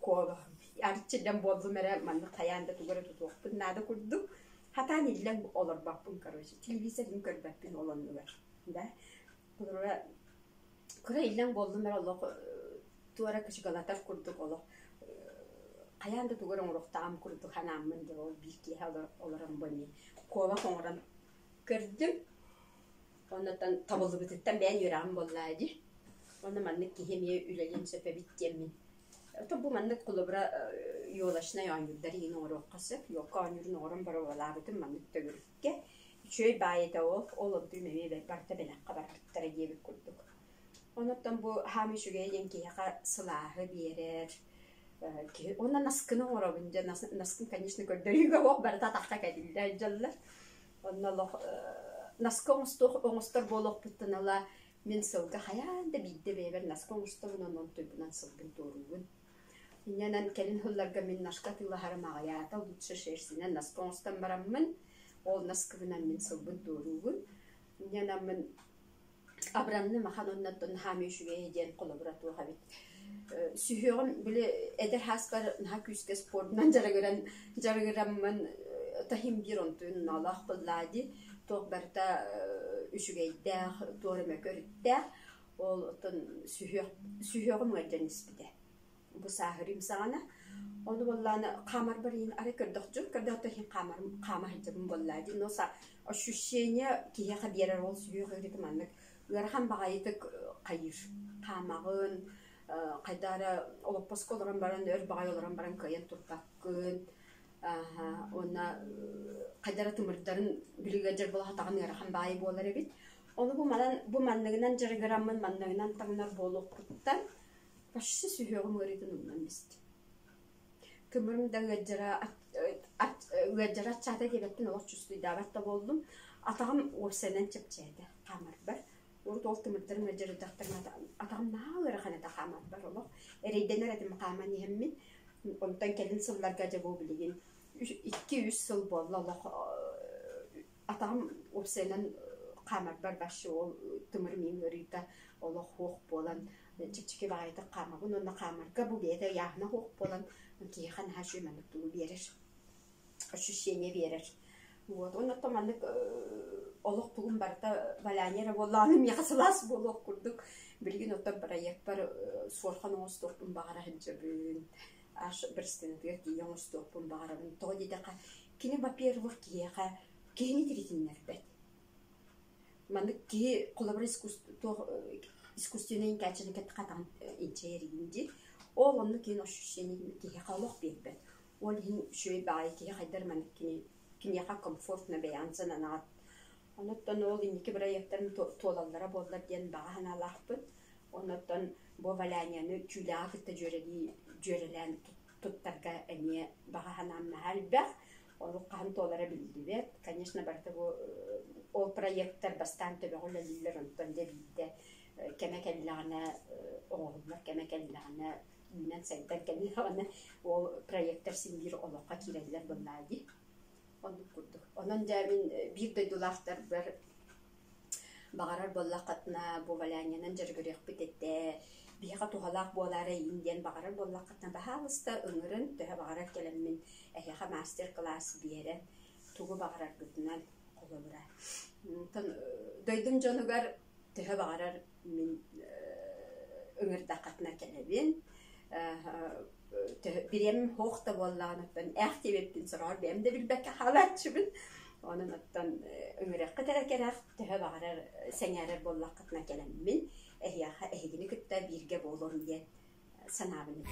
коо арчыдан болду мере маннык таянда тугара тутуокпун нада курду. Хатан иллен олор бакпын короче. Телевизордун көрбөппүн олонну бар. Да. Кыра иллен болду мере олок туара кышыгалатар курдук олок. Каянда тугара оңроктаам курдук ханаммын деп ол бирки олорон бони. Кова коңран көрдүм. Оннотан табылыбытыттан бен юрагым боллади. Онна маннык кихемие үлелен сөпө биттеммин. Бу маннык кулубра yollaşına yağmurları yine oraya kasıp yok yağmurun oran bara olabilir manlık tövürke şöyle bayete olup düğmeye ve parta bela kabartlara gibi kurduk. Ondan bu hamişügeyen ki ya silahı birer ki ona naskını orabınca naskın конечно gördüğü o barda tahta kadildi jallar. Ondan naskın ustur bolok bittinala men sılga hayanda bildi beber naskın usturun onun tübünden sılgın doğruğun. Инненен келин хулларга мен нашка тыла харамагаята лучше шерсинен насконстан бараммын ол наскыбынан мен сылбын дууругун инненен мен абранны маханоннаттан хамешуге ден колобрату хабит сүйөгөн биле эдер хаскар на күскө спортнан жарыгыраммын тахим биронтун налах буллади тогбарта үшүгейдэ тоореме көрүттэ ол тон сүйөгөн мадениспиде bu sahirim sana onu bollana kamar barin are kırdokcu kırdatta hin kamar hicabım bolladı no sa ощущение ki ya haber ol suyu öğretmenlik yarham bağaytık kayır kamağın qaydara olup paskolaran baran ör bağayolaran baran kayan turpakın ona qaydara tımırdarın bilgacer bola hatağın yarham bağay bolar bit onu bu manlığından jarıgramın manlığından tanlar bolup kuttan Başşı sühüyorum öğretin ondan bist. Kımırımda üyecera çağda gebettin olak çüslü davetle oldum. Atağım o senen çıpçaydı. Kamar var. Урут ол тымырдырын ажырдақтырын атағым нағыры қанада қамат бар олық. Әрейден әредім қаман ехеммен. Онтан кәлін сылларға жабу білеген. 2-3 сыл болы олық атағым опсайынан қамат бар башы ол тымыр мен өрейді олық хоқ болан. Чик-чики бағайды қамағын, онна қамарға бұл бейді яғына хоқ болан. Кейхан хашу мәнік тұлы берір. Ощущение берір. Вот, он оттоманнык олық туғын барда валянера болланым яқсылас болуқ күрдік. Білген отта проект бар сорхан оңыз тоқпын бағара хінжабын. Аш бірістінігер кейен оңыз тоқпын бағарабын. Тоғы дедеқа, кені во-первых кейеқа кейіне деретінлер бәд. Маннык кей қолабыр искусственный кәчілік әті қатаған инчерігінде. Ол онны кейін ощущение кейеқа олық бербәд. Ол ең шөй бағай кейе қайдар маннык кені кинеха комфортно беянсын анат. Онуттан ол инеки проекттарын толаллара боллар ден бағана лахпын. Онуттан бо валяняны күлағыты жөрелен туттарға әне бағанамна әлбәқ. Олу қаһын толара білді бет. Конечно, барда ол проекттар бастан төбе ғолы лилер онтан де білді. Кәмәкәлілағына оғылар, кәмәкәлілағына үйнен сайдар кәлілағына ол проекттар сендер олыққа керелілер бұллады. Онан дәрмін бір дөйдулақтар бір бағарар боллақатына бұл валянянан жүргірек бітетті. Бейға туғалақ болары инден бағарар боллақатына бағалысты өңірін төе бағарар келеммен әйеға мастер-класс берен туғы бағарар күтінен қолы бұра. Дөйдің жонығар төе бағарар мен өңірдақатына келебен. Birem hoogte bollaan otten echt webten sorar bem de bilbeke halatçыбын. Onun otten ömürek kadar töhe bağırar sengerer bollakatına gelenmin. Ehyaha ehgini kütte birge bolon diye sanabını.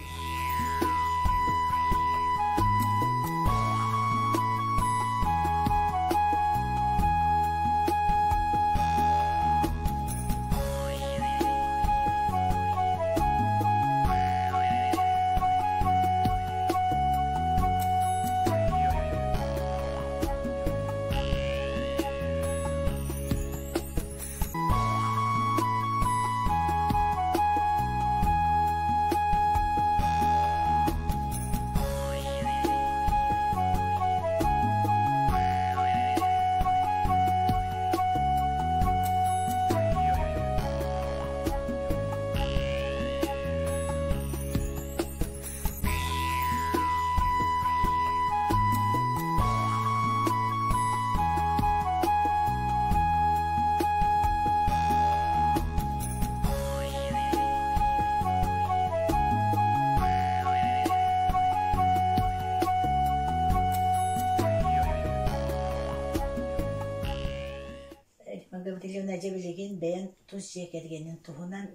Necebilegen ben tuz şekergenin tuhundan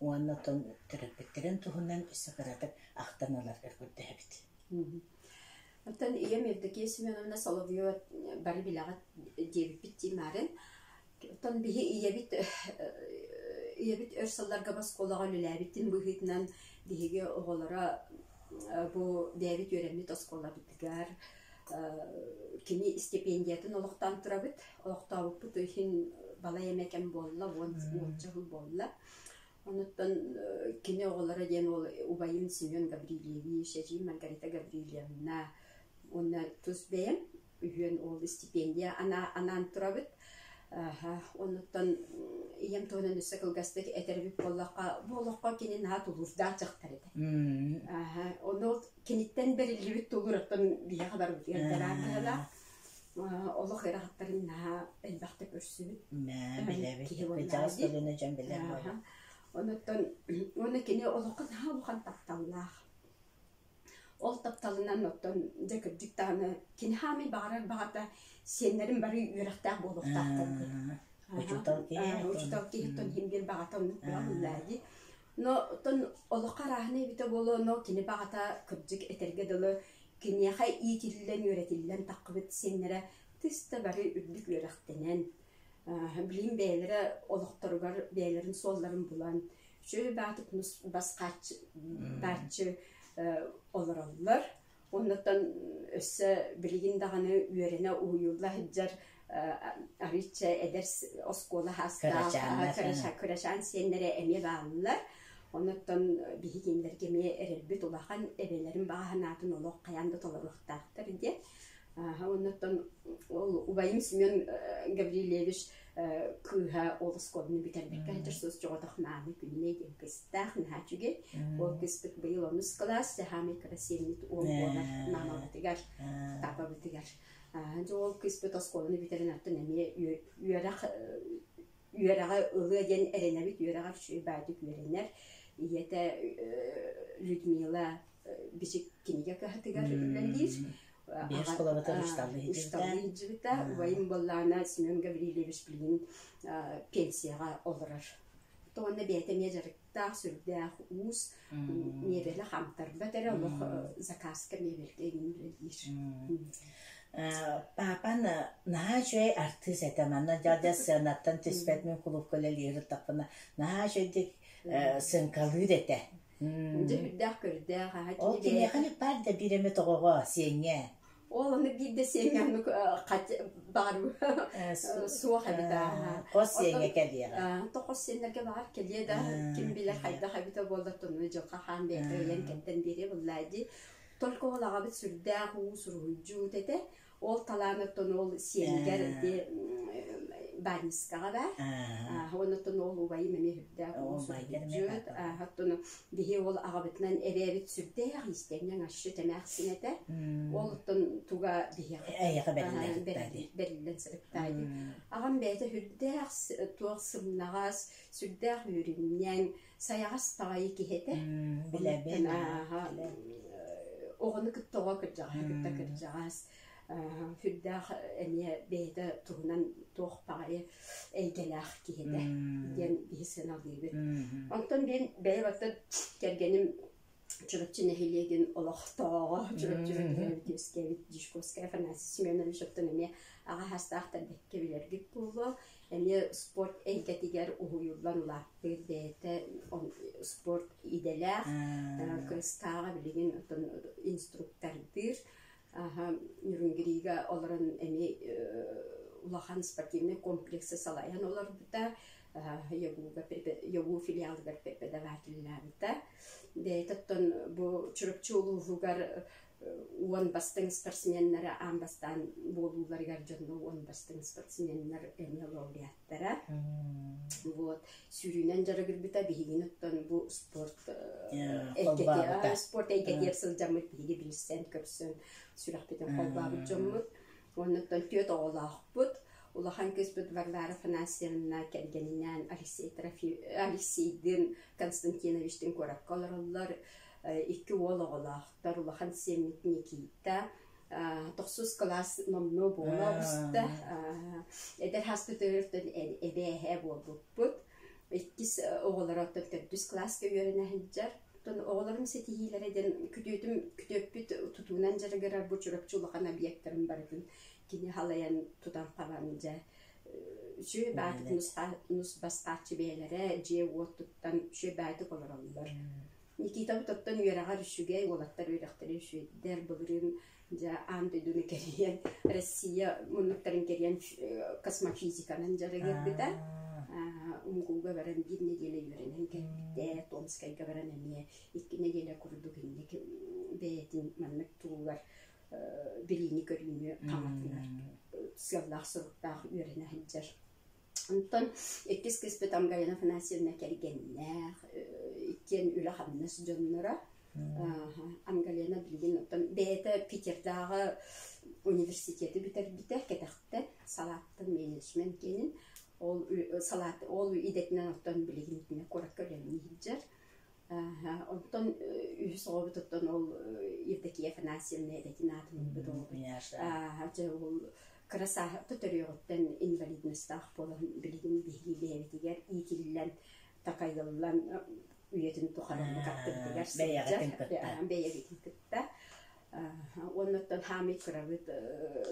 ondan terapetlerin tuhundan sıkıratıp aktarmalar gördü hepti. Ondan iyi mi kesmen ona Solovyo bari bilagat diye bitti marın. Ondan bir iyi bit örsallar gabas kolağa lülebitin bu hitnan diye oğullara bu David yöremli toskola bittigar. Kimi stipendiyatın oluktan turabit, olukta bu tuhin bala yemekem bolla, onçahıl bolla. Ondan kine oğullara diyen ubayım Simeon Gabrielievi, Şeji Margarita Gabrielievna, ona tuz beyem, ühün oğlu stipendiya anan turabit. Ondan iyem toğunun üstü kılgastık eterbip bollakka kine nahat olurda çıktır edi. Onu kinitten beri libit oluruktan bir kadar yerdeler. Oğlu xeyra hatların naha elbaqtı pörsübüt. Bilebit, cağız tolunacağım bilen var. Onu kine oğluqın ha buğan taptallaq. Ol taptalından ottan zekirdik tane kine hami bağırda senlerin bari yürekten boluqtaqtır. Uçutal ki hitton hem bir bağatan nukbağılladı. No ton oğluqa rahne bite bolu no kine bağata kırcık eterge dolu kine hay iyi tililen yöretilen taqbit senlere tiste bari üddük yürektenen. Bileyim beylere oğluqtarıgar beylerin solların bulan. Şöyle bağıtıp basqaç, bağıtçı olur. Ondan össe bilgin dağını üyerine uyulla hıccar arıçça eders oskola hasta kıraşan senlere eme bağlılar. Ondan bihiginler gemi erelbet olahan ebelerin bağhanatın oluq qayanda tolarıqtaqtır diye. Ondan ubayım Simeon Gavrilevich kıha olaskolunu bitermek kadar söz çoğudak mağını gününe gelpestağ nahçüge. O kıspık bayıl onus klas sehami krasenit olar nama bitigar tapa bitigar. O kıspık olaskolunu biterin attı nemi üyerağa ılığa gen erenebit üyerağa şu baydık üyerenler. Yete Людмила biçik kinige kahtigar ürlendir. Bir şkolavatar Üçtallı hicivita. Vayım bollana Simeon Gavrilevich bilgin pensiyaga olurar. Toğanna beytemeye jarıqtağ sürdağ uus mebeli hamtar. Batara oluq zakaska mebelge ürlendir. Papan naha şöyle artist etemanna jada sanattan tespetmen kulup koleleri tapına naha şöyle sınkalı dete. Hüddağ kördağ. O ki ne kadar parda bireme toğuğa senye. Oğlanı bir de senyanı baru suha bita. O senye keliye. Toqos senlerge var keliye da kim bilir hayda habita boldatını joqa han beyte yen ketten biri vallahi. Tolko olağa bit sürdağ usurucu dede. Ol talanatın ol senger de Baniskaga var. Ondan ol ubayı memi hüddağ usurucu. Hatta bihi ol ağabeytlen evevit sürdağ istenyen aşı temersinete. Oldan tuga bihi. Ayağı belirlen sırıktaydı. Ağam beyte hüddağ tuğ sımnağaz sürdağ ürünyen sayağız tağayı kihete. Bile. Oğunu kıttoğa kıracağız. Hüddağ emiye beyde tuğunan tuğ parayı eygelağ kihede. Diyen bir sınav gibi. Ondan ben bey vakti gelgenim çırıkçı nehiliyegin olaqtağa, çırıkçı nehiliyegin dişkoskaya fanası Simeon'un şoktan emiye ağa hastağıta dekke bilergik bulu. Emiye sport eygetiger uhuyullan ulaktır deyete sport ideler. Kıstağa bilgin instruktardır. Nürüngeriga olaran emi ulahan sportivne kompleksi salayan olar bita. Yagu filialgar pepede vakiller bita. Deytetton bu çırıkçı uluğugar uan bastın sportsmenlere ambastan bolular garjanno uan bastın sportsmenler emi laureattara. Вот sürünen jaragır bita bihiginetton bu sport sport eygetiyer sıljamıt bihigi bilsen köpsün sürah biten kolbabı jammut. Ondan tüyet oğlaqbut. Ulahan kesbet varlara fanasyanına kelgeninden Alexeydin Konstantinovich'tin korakkalarlar iki oğlaqlar ulahan semit Nikita. Toxsus klas mamnu bola usta. Eder haspıtırıftın ebehe bolbut. İkis oğlarottan köddüs klaska yörene hiccar. Oğlarım setihilere kütüpüt tutunan jaragarar bu çırıkçı ulahan obyektlerin barıdın. Kini halayan tutan falanca. Şu bağıtık nus bastarçı beylere cevot tuttan şu bağıtık olarlar. Nikita bu tuttan yöreğe rüşüge olatlar öğretleri şu der bulurum. Ja ande dünü keriyen Rusya munukların keriyen kasma fizikanın jaragır bita. Umguga veren bir nedele yörenen de Tomskayga veren emiye iki nedele kurdu günlük beyetin manlık tuğlar bilini görünüyor tamatlar siyahlar sırıklar yörene hiccar. Ondan ikis kısbet amgayana fanasirine kergenler iken üle hamnes canlara amgalena bilgin ondan beyte Peter'dağı üniversiteti biter ketekte salattın management kenin salat ol idetinen ondan bilgin korak görevini hiccar. Ondan üsovut ondan ol evdeki fanasirine edekin adımın budu. Haca ol krasa tutuyordan invalidnestah bolan bilgin bihli beyvetiger itillen takayıllan üyetin tuharanı kattırdılar. Beyagetin kıtta. Ondan hamit kıravit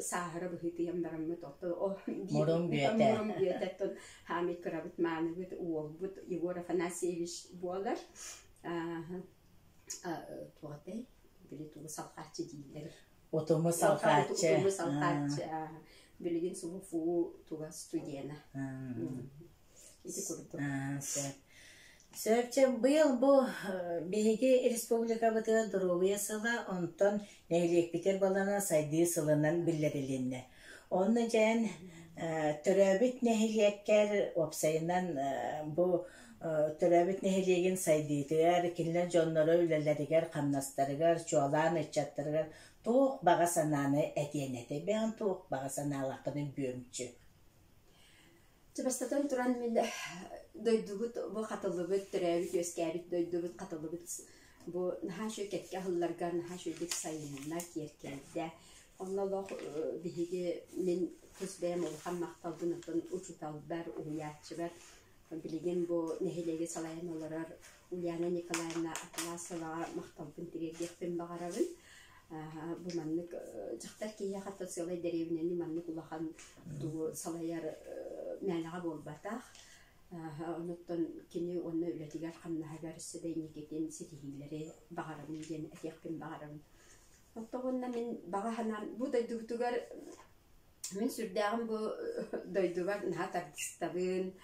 sahara bıhıtıyam baramit o morum büyütet hamit kıravit manıvit uolbut Yegor Afanasyeviç bolar. Tuğatay били тугу салхачы дийлер. Отому салхачы. Отому салхачы. Билигин субуфу туга студена. Ити курду. Сөпче быйыл бу биһиги республика бытыга дурубуя сыла, онтон нәйлек балана сайды сылынан биллерилинне. Онны жән төрөбүт нәһилеккер опсайынан бу төрөбүт нәһилеген сайдыйтыгар, кинлер жоннору үлелеригер, камнастарыгар, чуалаан ычаттарыгар туох бага сананы этиенете. Бән туох бага саналакының бөмчү. Чебастатан туран мен дойдубут бу катылыбыт төрөбүт өскәбит дойдубут катылыбыт бу нахашы кетке хылларга нахашы дик сайынна киркелде. Онлалох биһиги мен күсбәм улхан макталдын отон учуталбар уячыбар билеген бу нехилеге салайын оларар Ульяна Николаевна Атласова макталдын тирегден багарабын. Бу маннык жактар кия хатта сылай деревнени маннык улахан ду салаяр мәнага болбатах. Оноттон кини онны үлетигер камнагар сидейникетен ситихилери багарабын ден этекпен багарабын. Оттогонна мен багаханан бу дойдугутугар мен сүрдәгым бу дойдугар нахатардыстабын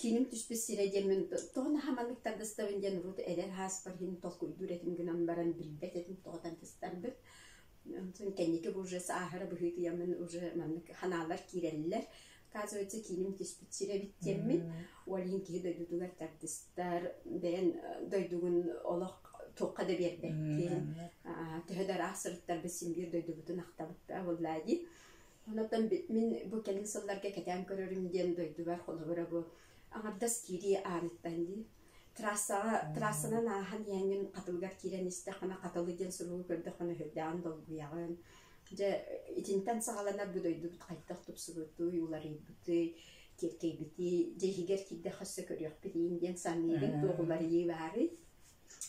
киним түспес сиредемен тоғына хаманлык тардыстабын ден рут эдер хаспархин толкуйдур этим гынан баран билбет этим тоғдан тыстарбыт. Онтон кеннеке бу уже сахара быхыты ямен уже маннык ханалар киреллер. Казывается, киним түспес сиrebittemmin. Уалин ки дойдугар тардыстар бен дойдугун олох тоққа да бербеттен. Төһөдөр ахсырыттар бесимбир дойдубутун ахтабытта боллади. Онотон мен бу келин сылларга кетен көрөрүм ден дойдубар холобура бу аңардас кири ааныттанди. Трассанан ахан яңын катылгар киренисте хана катылы ден суруу көрдө хана хөддән долгуягын. Же итинтен сагаланар бу дойдубут кайттак тупсубуту юлары бути керкейбити же хигер кидде хасса көрөк битин ден саннеген тоголар ебары.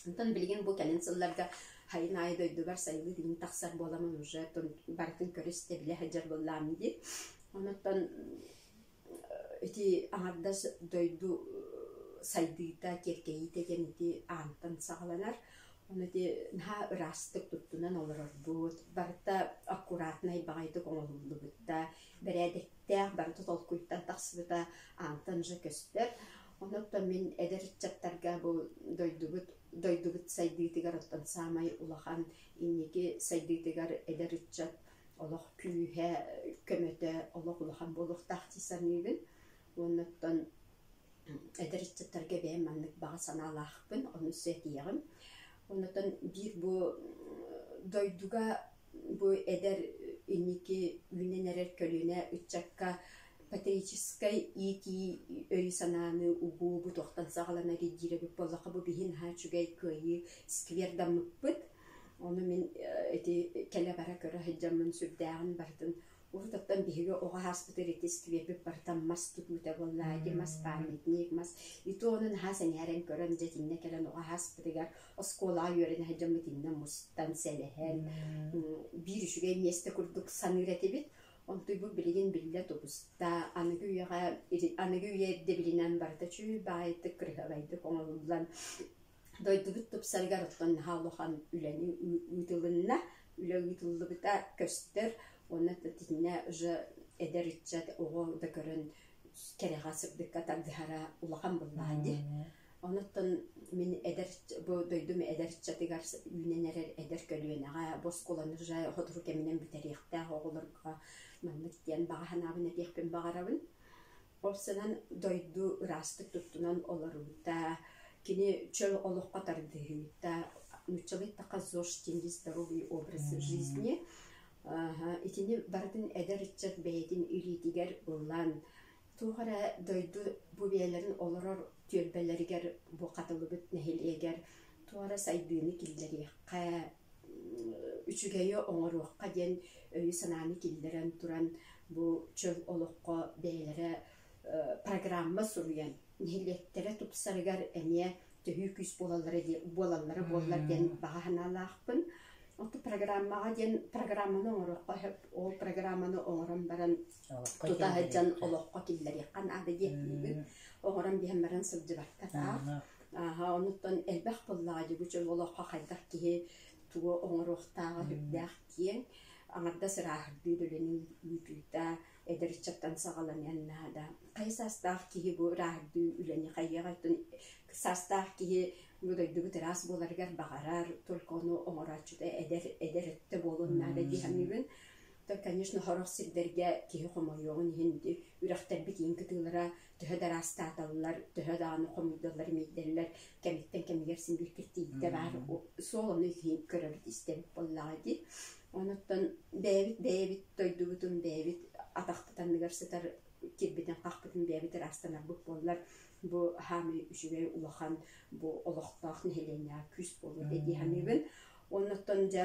Онтон билген бу келин сылларга хайын ай дойдубар сайылы дигин таксар боламын уже бартын көрүстө биле хаджар боллам ди. Онтон эти аңардас дойду сайдыта керкейите генити антан сагаланар. Онуди на растык туттунан олорор бут барта аккуратный багайды коңолулду бутта бередекте барта толкуйттан таксыбыта антан же көстөр. Онуттан мен эдерчаттарга бу дойдубут сайдыйтыгар оттан самай улахан иннеки сайдыйтыгар эдерчат олох күйе көмөтө олох улахан болук тахтисаныбын. Онуттан эдерчаттарга бем маннык бага саналахпын, ону сетиягым. Онуттан бир бу дойдуга бу эдер иннеки үненерер көлүнө үчакка патриотической ити өй сананы угу бу тоқтан сағаланары диребіп болақа бу бихин хачугай көйі сквердамыппыт. Оны мен келе бара көрі хаджамын сүрдәғын бардын. Уртаттан биһиге оға хаспытыр эти сквербіп бартан мас тұтмыта боллады, мас памятник, мас. Иту оның хасын әрен көрін жетінне келен оға хаспытыгар оскола үйерін хаджамытинна мустан сәліхен. Bir үшіге месті күрдік саныреті бит. Онтой бу билеген билле тобуста аныгы үйерде билинен барда чүй байты кыргабайды коңолулан дойдубут топсаргар оттон халохан үлени үтылынна үле үтылыбыта көстөр оны тетине уже эдеричат ого да көрөн керега сырдыкка тагдыхара улахан буллади. Онуттан мен бу дойдум эдеричатыгар үненерер эдер көлүөнага босколаныр жай хотуру кеминен бүтериякта оголорга манныктен багаханабын этекпен багарабын. Орсынан дойду растык туттунан оларыта кини чөл олоққа тардыгыта нучалый таказош тенди здоровый образ жизни. Итини бардын эдеричат бейтин үритигер буллан тугара дойду бу биелерин олорор тюрбелеригер бу катылыбыт нехилегер туара сайдыны киллерикка үчүгөйө оңоруакка ден өй сананы киллерен туран бу чөл олоққа бейлере программа суруян нехилеттере тупсарыгар эме төһү күс болалары болар ден баганалаахпын. Оту программага ден программаны оңоруакка хеп ол программаны оңорон баран тутаһаджан олоққа киллериккан ады диэбин оңорон биһэммерен сылдыбакка таа. Онуттан элбэх боллаға дегу чөл олоққа хайдах киһи тугу оңоруохтаага хүрдээх киен аңарда сырааһырдыы дөлөнүн үтүүтэ эдерчаттан сагаланяннаада кайсастаах киһи бу рааһырдыы үлэни хайягайтын састаах киһи нудойдугу терас боларгар багарар только ону оңорачута эдеретте болуннаада диһаммибин то конечно хорох сирдерге киһи хомойоҕун иһинди үрахтер битиин кытыылара төһө дарастааталлар төһө дааны хомуйдаллар миидделлер кемиттен кемигер сингир киртиитте баар суолону иһин көрөбүт истебит боллаади онуттан бэбит тойдугутун бэбит атахтытанныгар сытар кирбитен кахпытын бэбит растанарбык боллар бу хами үчүгэй улахан бу олохтаах нехеленя күс болу деди хамибин онуттан жа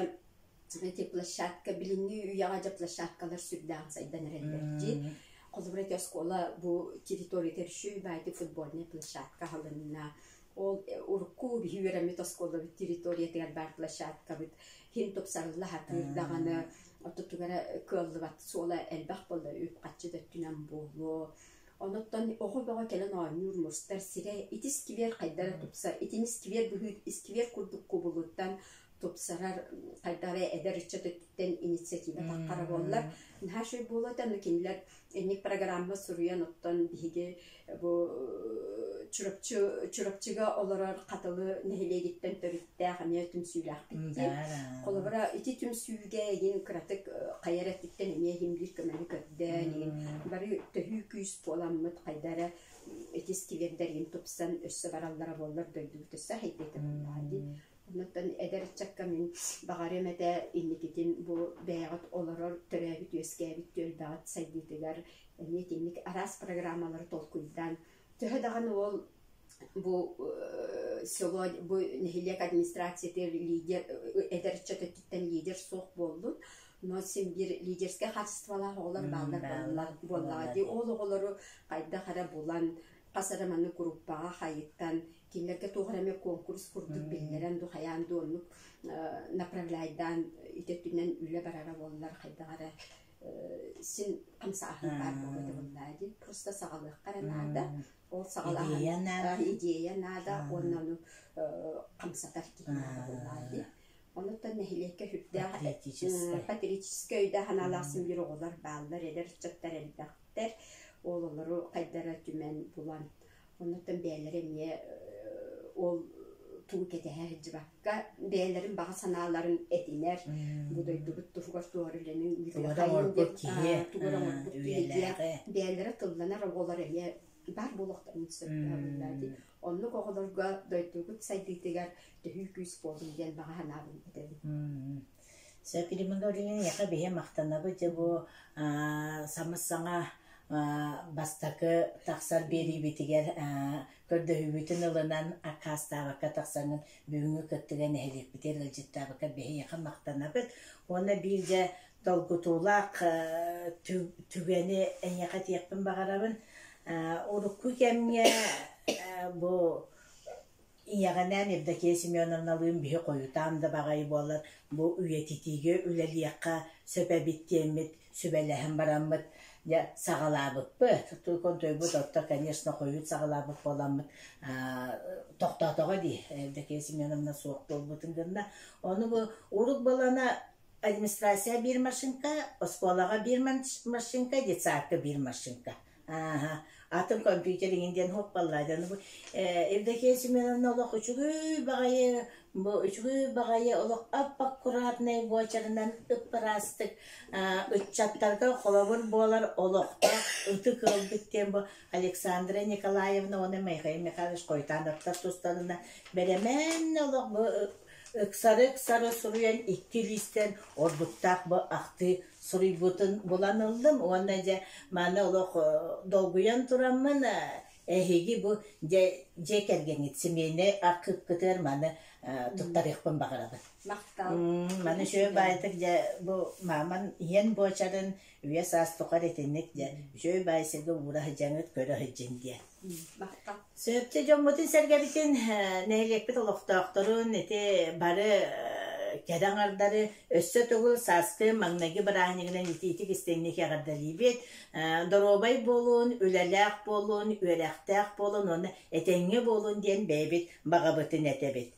площадка билинги уяга жа площадкалар сүрдаан сайдан эрелерди колубрет школа бу территория тершүй байды футбольный площадка халынна ол урку бихүрәме тоскола территория тегәр бар площадка бит хин топсарылла хатырдаганы отутугара кыллыбат сола элбах болду үп качыда түнәм болу онуттан ого бага келен айнур мустар сире итис кивер кайдара топса итинис кивер бу искивер курдук кубулуттан топсарар кайдара эдерчеттен инициатива таккара боллар нахшой болотан кинлер эник программа суруян оттан биге бу чурапчыга олорор катылы нехелегиттен төрүттэ хане түмсүйлах битти колобра ити түмсүйге ген кратык кайраттыктен эме химдир көмөлү көддөн бары төһү күс боламмыт кайдара этис кивердерин топсан өссө бараллара боллар дөйдүтөсө хейтете болду онуттан эдерчакка мен багаремете инникитин бу бэягат олорор төрөбүт өскөбүт төлбагат сайдытыгар нетинник арас программалары толкуйдан төһө даган ол бу село бу нехилек администрация лидер эдерчаттан лидер сок болду но сен бир лидерское качестволар олар балдар боллади ол оголору кайда кара булан касараманы группага хайыттан кинлерге туграме конкурс курдук билдерен ду хаянду ону направляйдан итеттүнен үле барара боллар кайдагара син камсаахын бар болду просто сагалык каранада ол сагалаан идея нада онну камсатар кийди онуттан нехилекке хүрдэ патриотическое да ханаласын бир оголар баалдар элер чаттар элдактер ололору кайдара түмен булан онуттан бээлер эмне ол тугу кетеһэр жыбакка бээлерин бага санааларын этинер будойдугут тугугар туорыленин бээлери тылланар оголор эмне бар болохтарын сөптөрүлдү онну оголорго дойдугут сайдыйтыгар төһү күс болдун диэн бага ханаабын этеби сөпиримингорилин яка бие мактанабы же бу самысаңа бастакы таксар берибитигер көрдөһүбүтүн ылынан акастабакка таксаңын бүгүнгү көттүгөн эхеликбитер ылжыттабакка бие яка мактанабыт оны бирже долгутуулак түгени эняка тиякпын багарабын урукку кемге бу Ияганан Евдокия Семеновна лым бие коютам да багай болар бу үйетитиге үлелиякка сөпөбиттемит сүбелеһен бараммыт я сагалабыппы тукон тойбу дотта конечно коют сагалабып боламмыт токтотого ди Евдокия Семеновна суок болбутунганда onu bu урук балана администрация bir машинка осколага bir машинка детсадка bir машинка Atın kompüterinden hoppallardan bu evdeki Семеновна olaq üçügü bagayı olaq appak kuratnay boçarından ıpparastık ütçattarga kolabur bolar olaqta ıtık öldükten bu Aleksandra Nikolaevna onu Mikhail Mikhailovich koytanlıkta tustanına beremen olaq bu Sarı suruyan iki listen orduktak bu aktı suributun bulanıldım. Ondan mana olaq dolguyan turamın ehigi bu cekergen itsimene akıp kıtır mana tuttarıqpın bağıradı. Maqtal. Mana şöyle baytık bu maman yen boçarın üye sas tukar etenlik şöyle bayısıgı uğrahı canıt körahı diye. Maqtal. Söpte jommutin sergebitin nehlekbit olaqtaqtırın eti barı kedangarları össö togul saskı magnagi barahnigilen iti istenlik yagardalibet dorobay bolun, ülelek bolun, üelektaq bolun, onu etenge bolun diyen bebit bagabıtın etebet.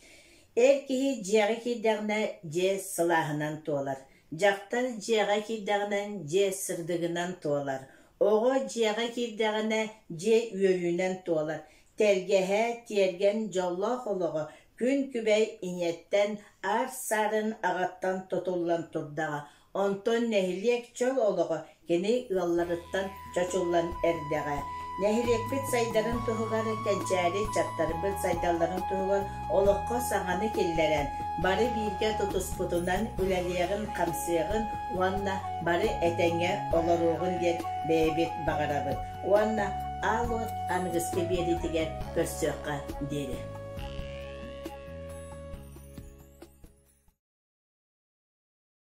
Эр киһи дьиэҕи киирдэҕинэ дьиэ сылааһынан туолар. Дьахтар дьиэҕэ киирдэҕинэн дьиэ сырдыгынан туолар. Оҕо дьиэҕэ киирдэҕинэ дьиэ үөрүүнэн туолар. Тэлгэһэ тиэрген дьоллоох олоҕо күн күбэй иñэттэн аар-саарын аҕаттан тотуллан турдаҕа. Онтон нэһилиэк чол олоҕо кини ыалларыттан чочуллан эрдэҕэ. Нэһилиэкпит сайдарын туһугар кэнчээри чаттарбыт сайдалларын туһугар олоххо саҥаны киллэрэн, бары бииргэ тутуспутунан үлэлиэҕин хамсыаҕын уанна бары этэҥҥэ олоруоҕун диэн бэйэбит баҕарабыт. Уанна аалуот аныгыска биэритигэр көрсүөххэ диэри.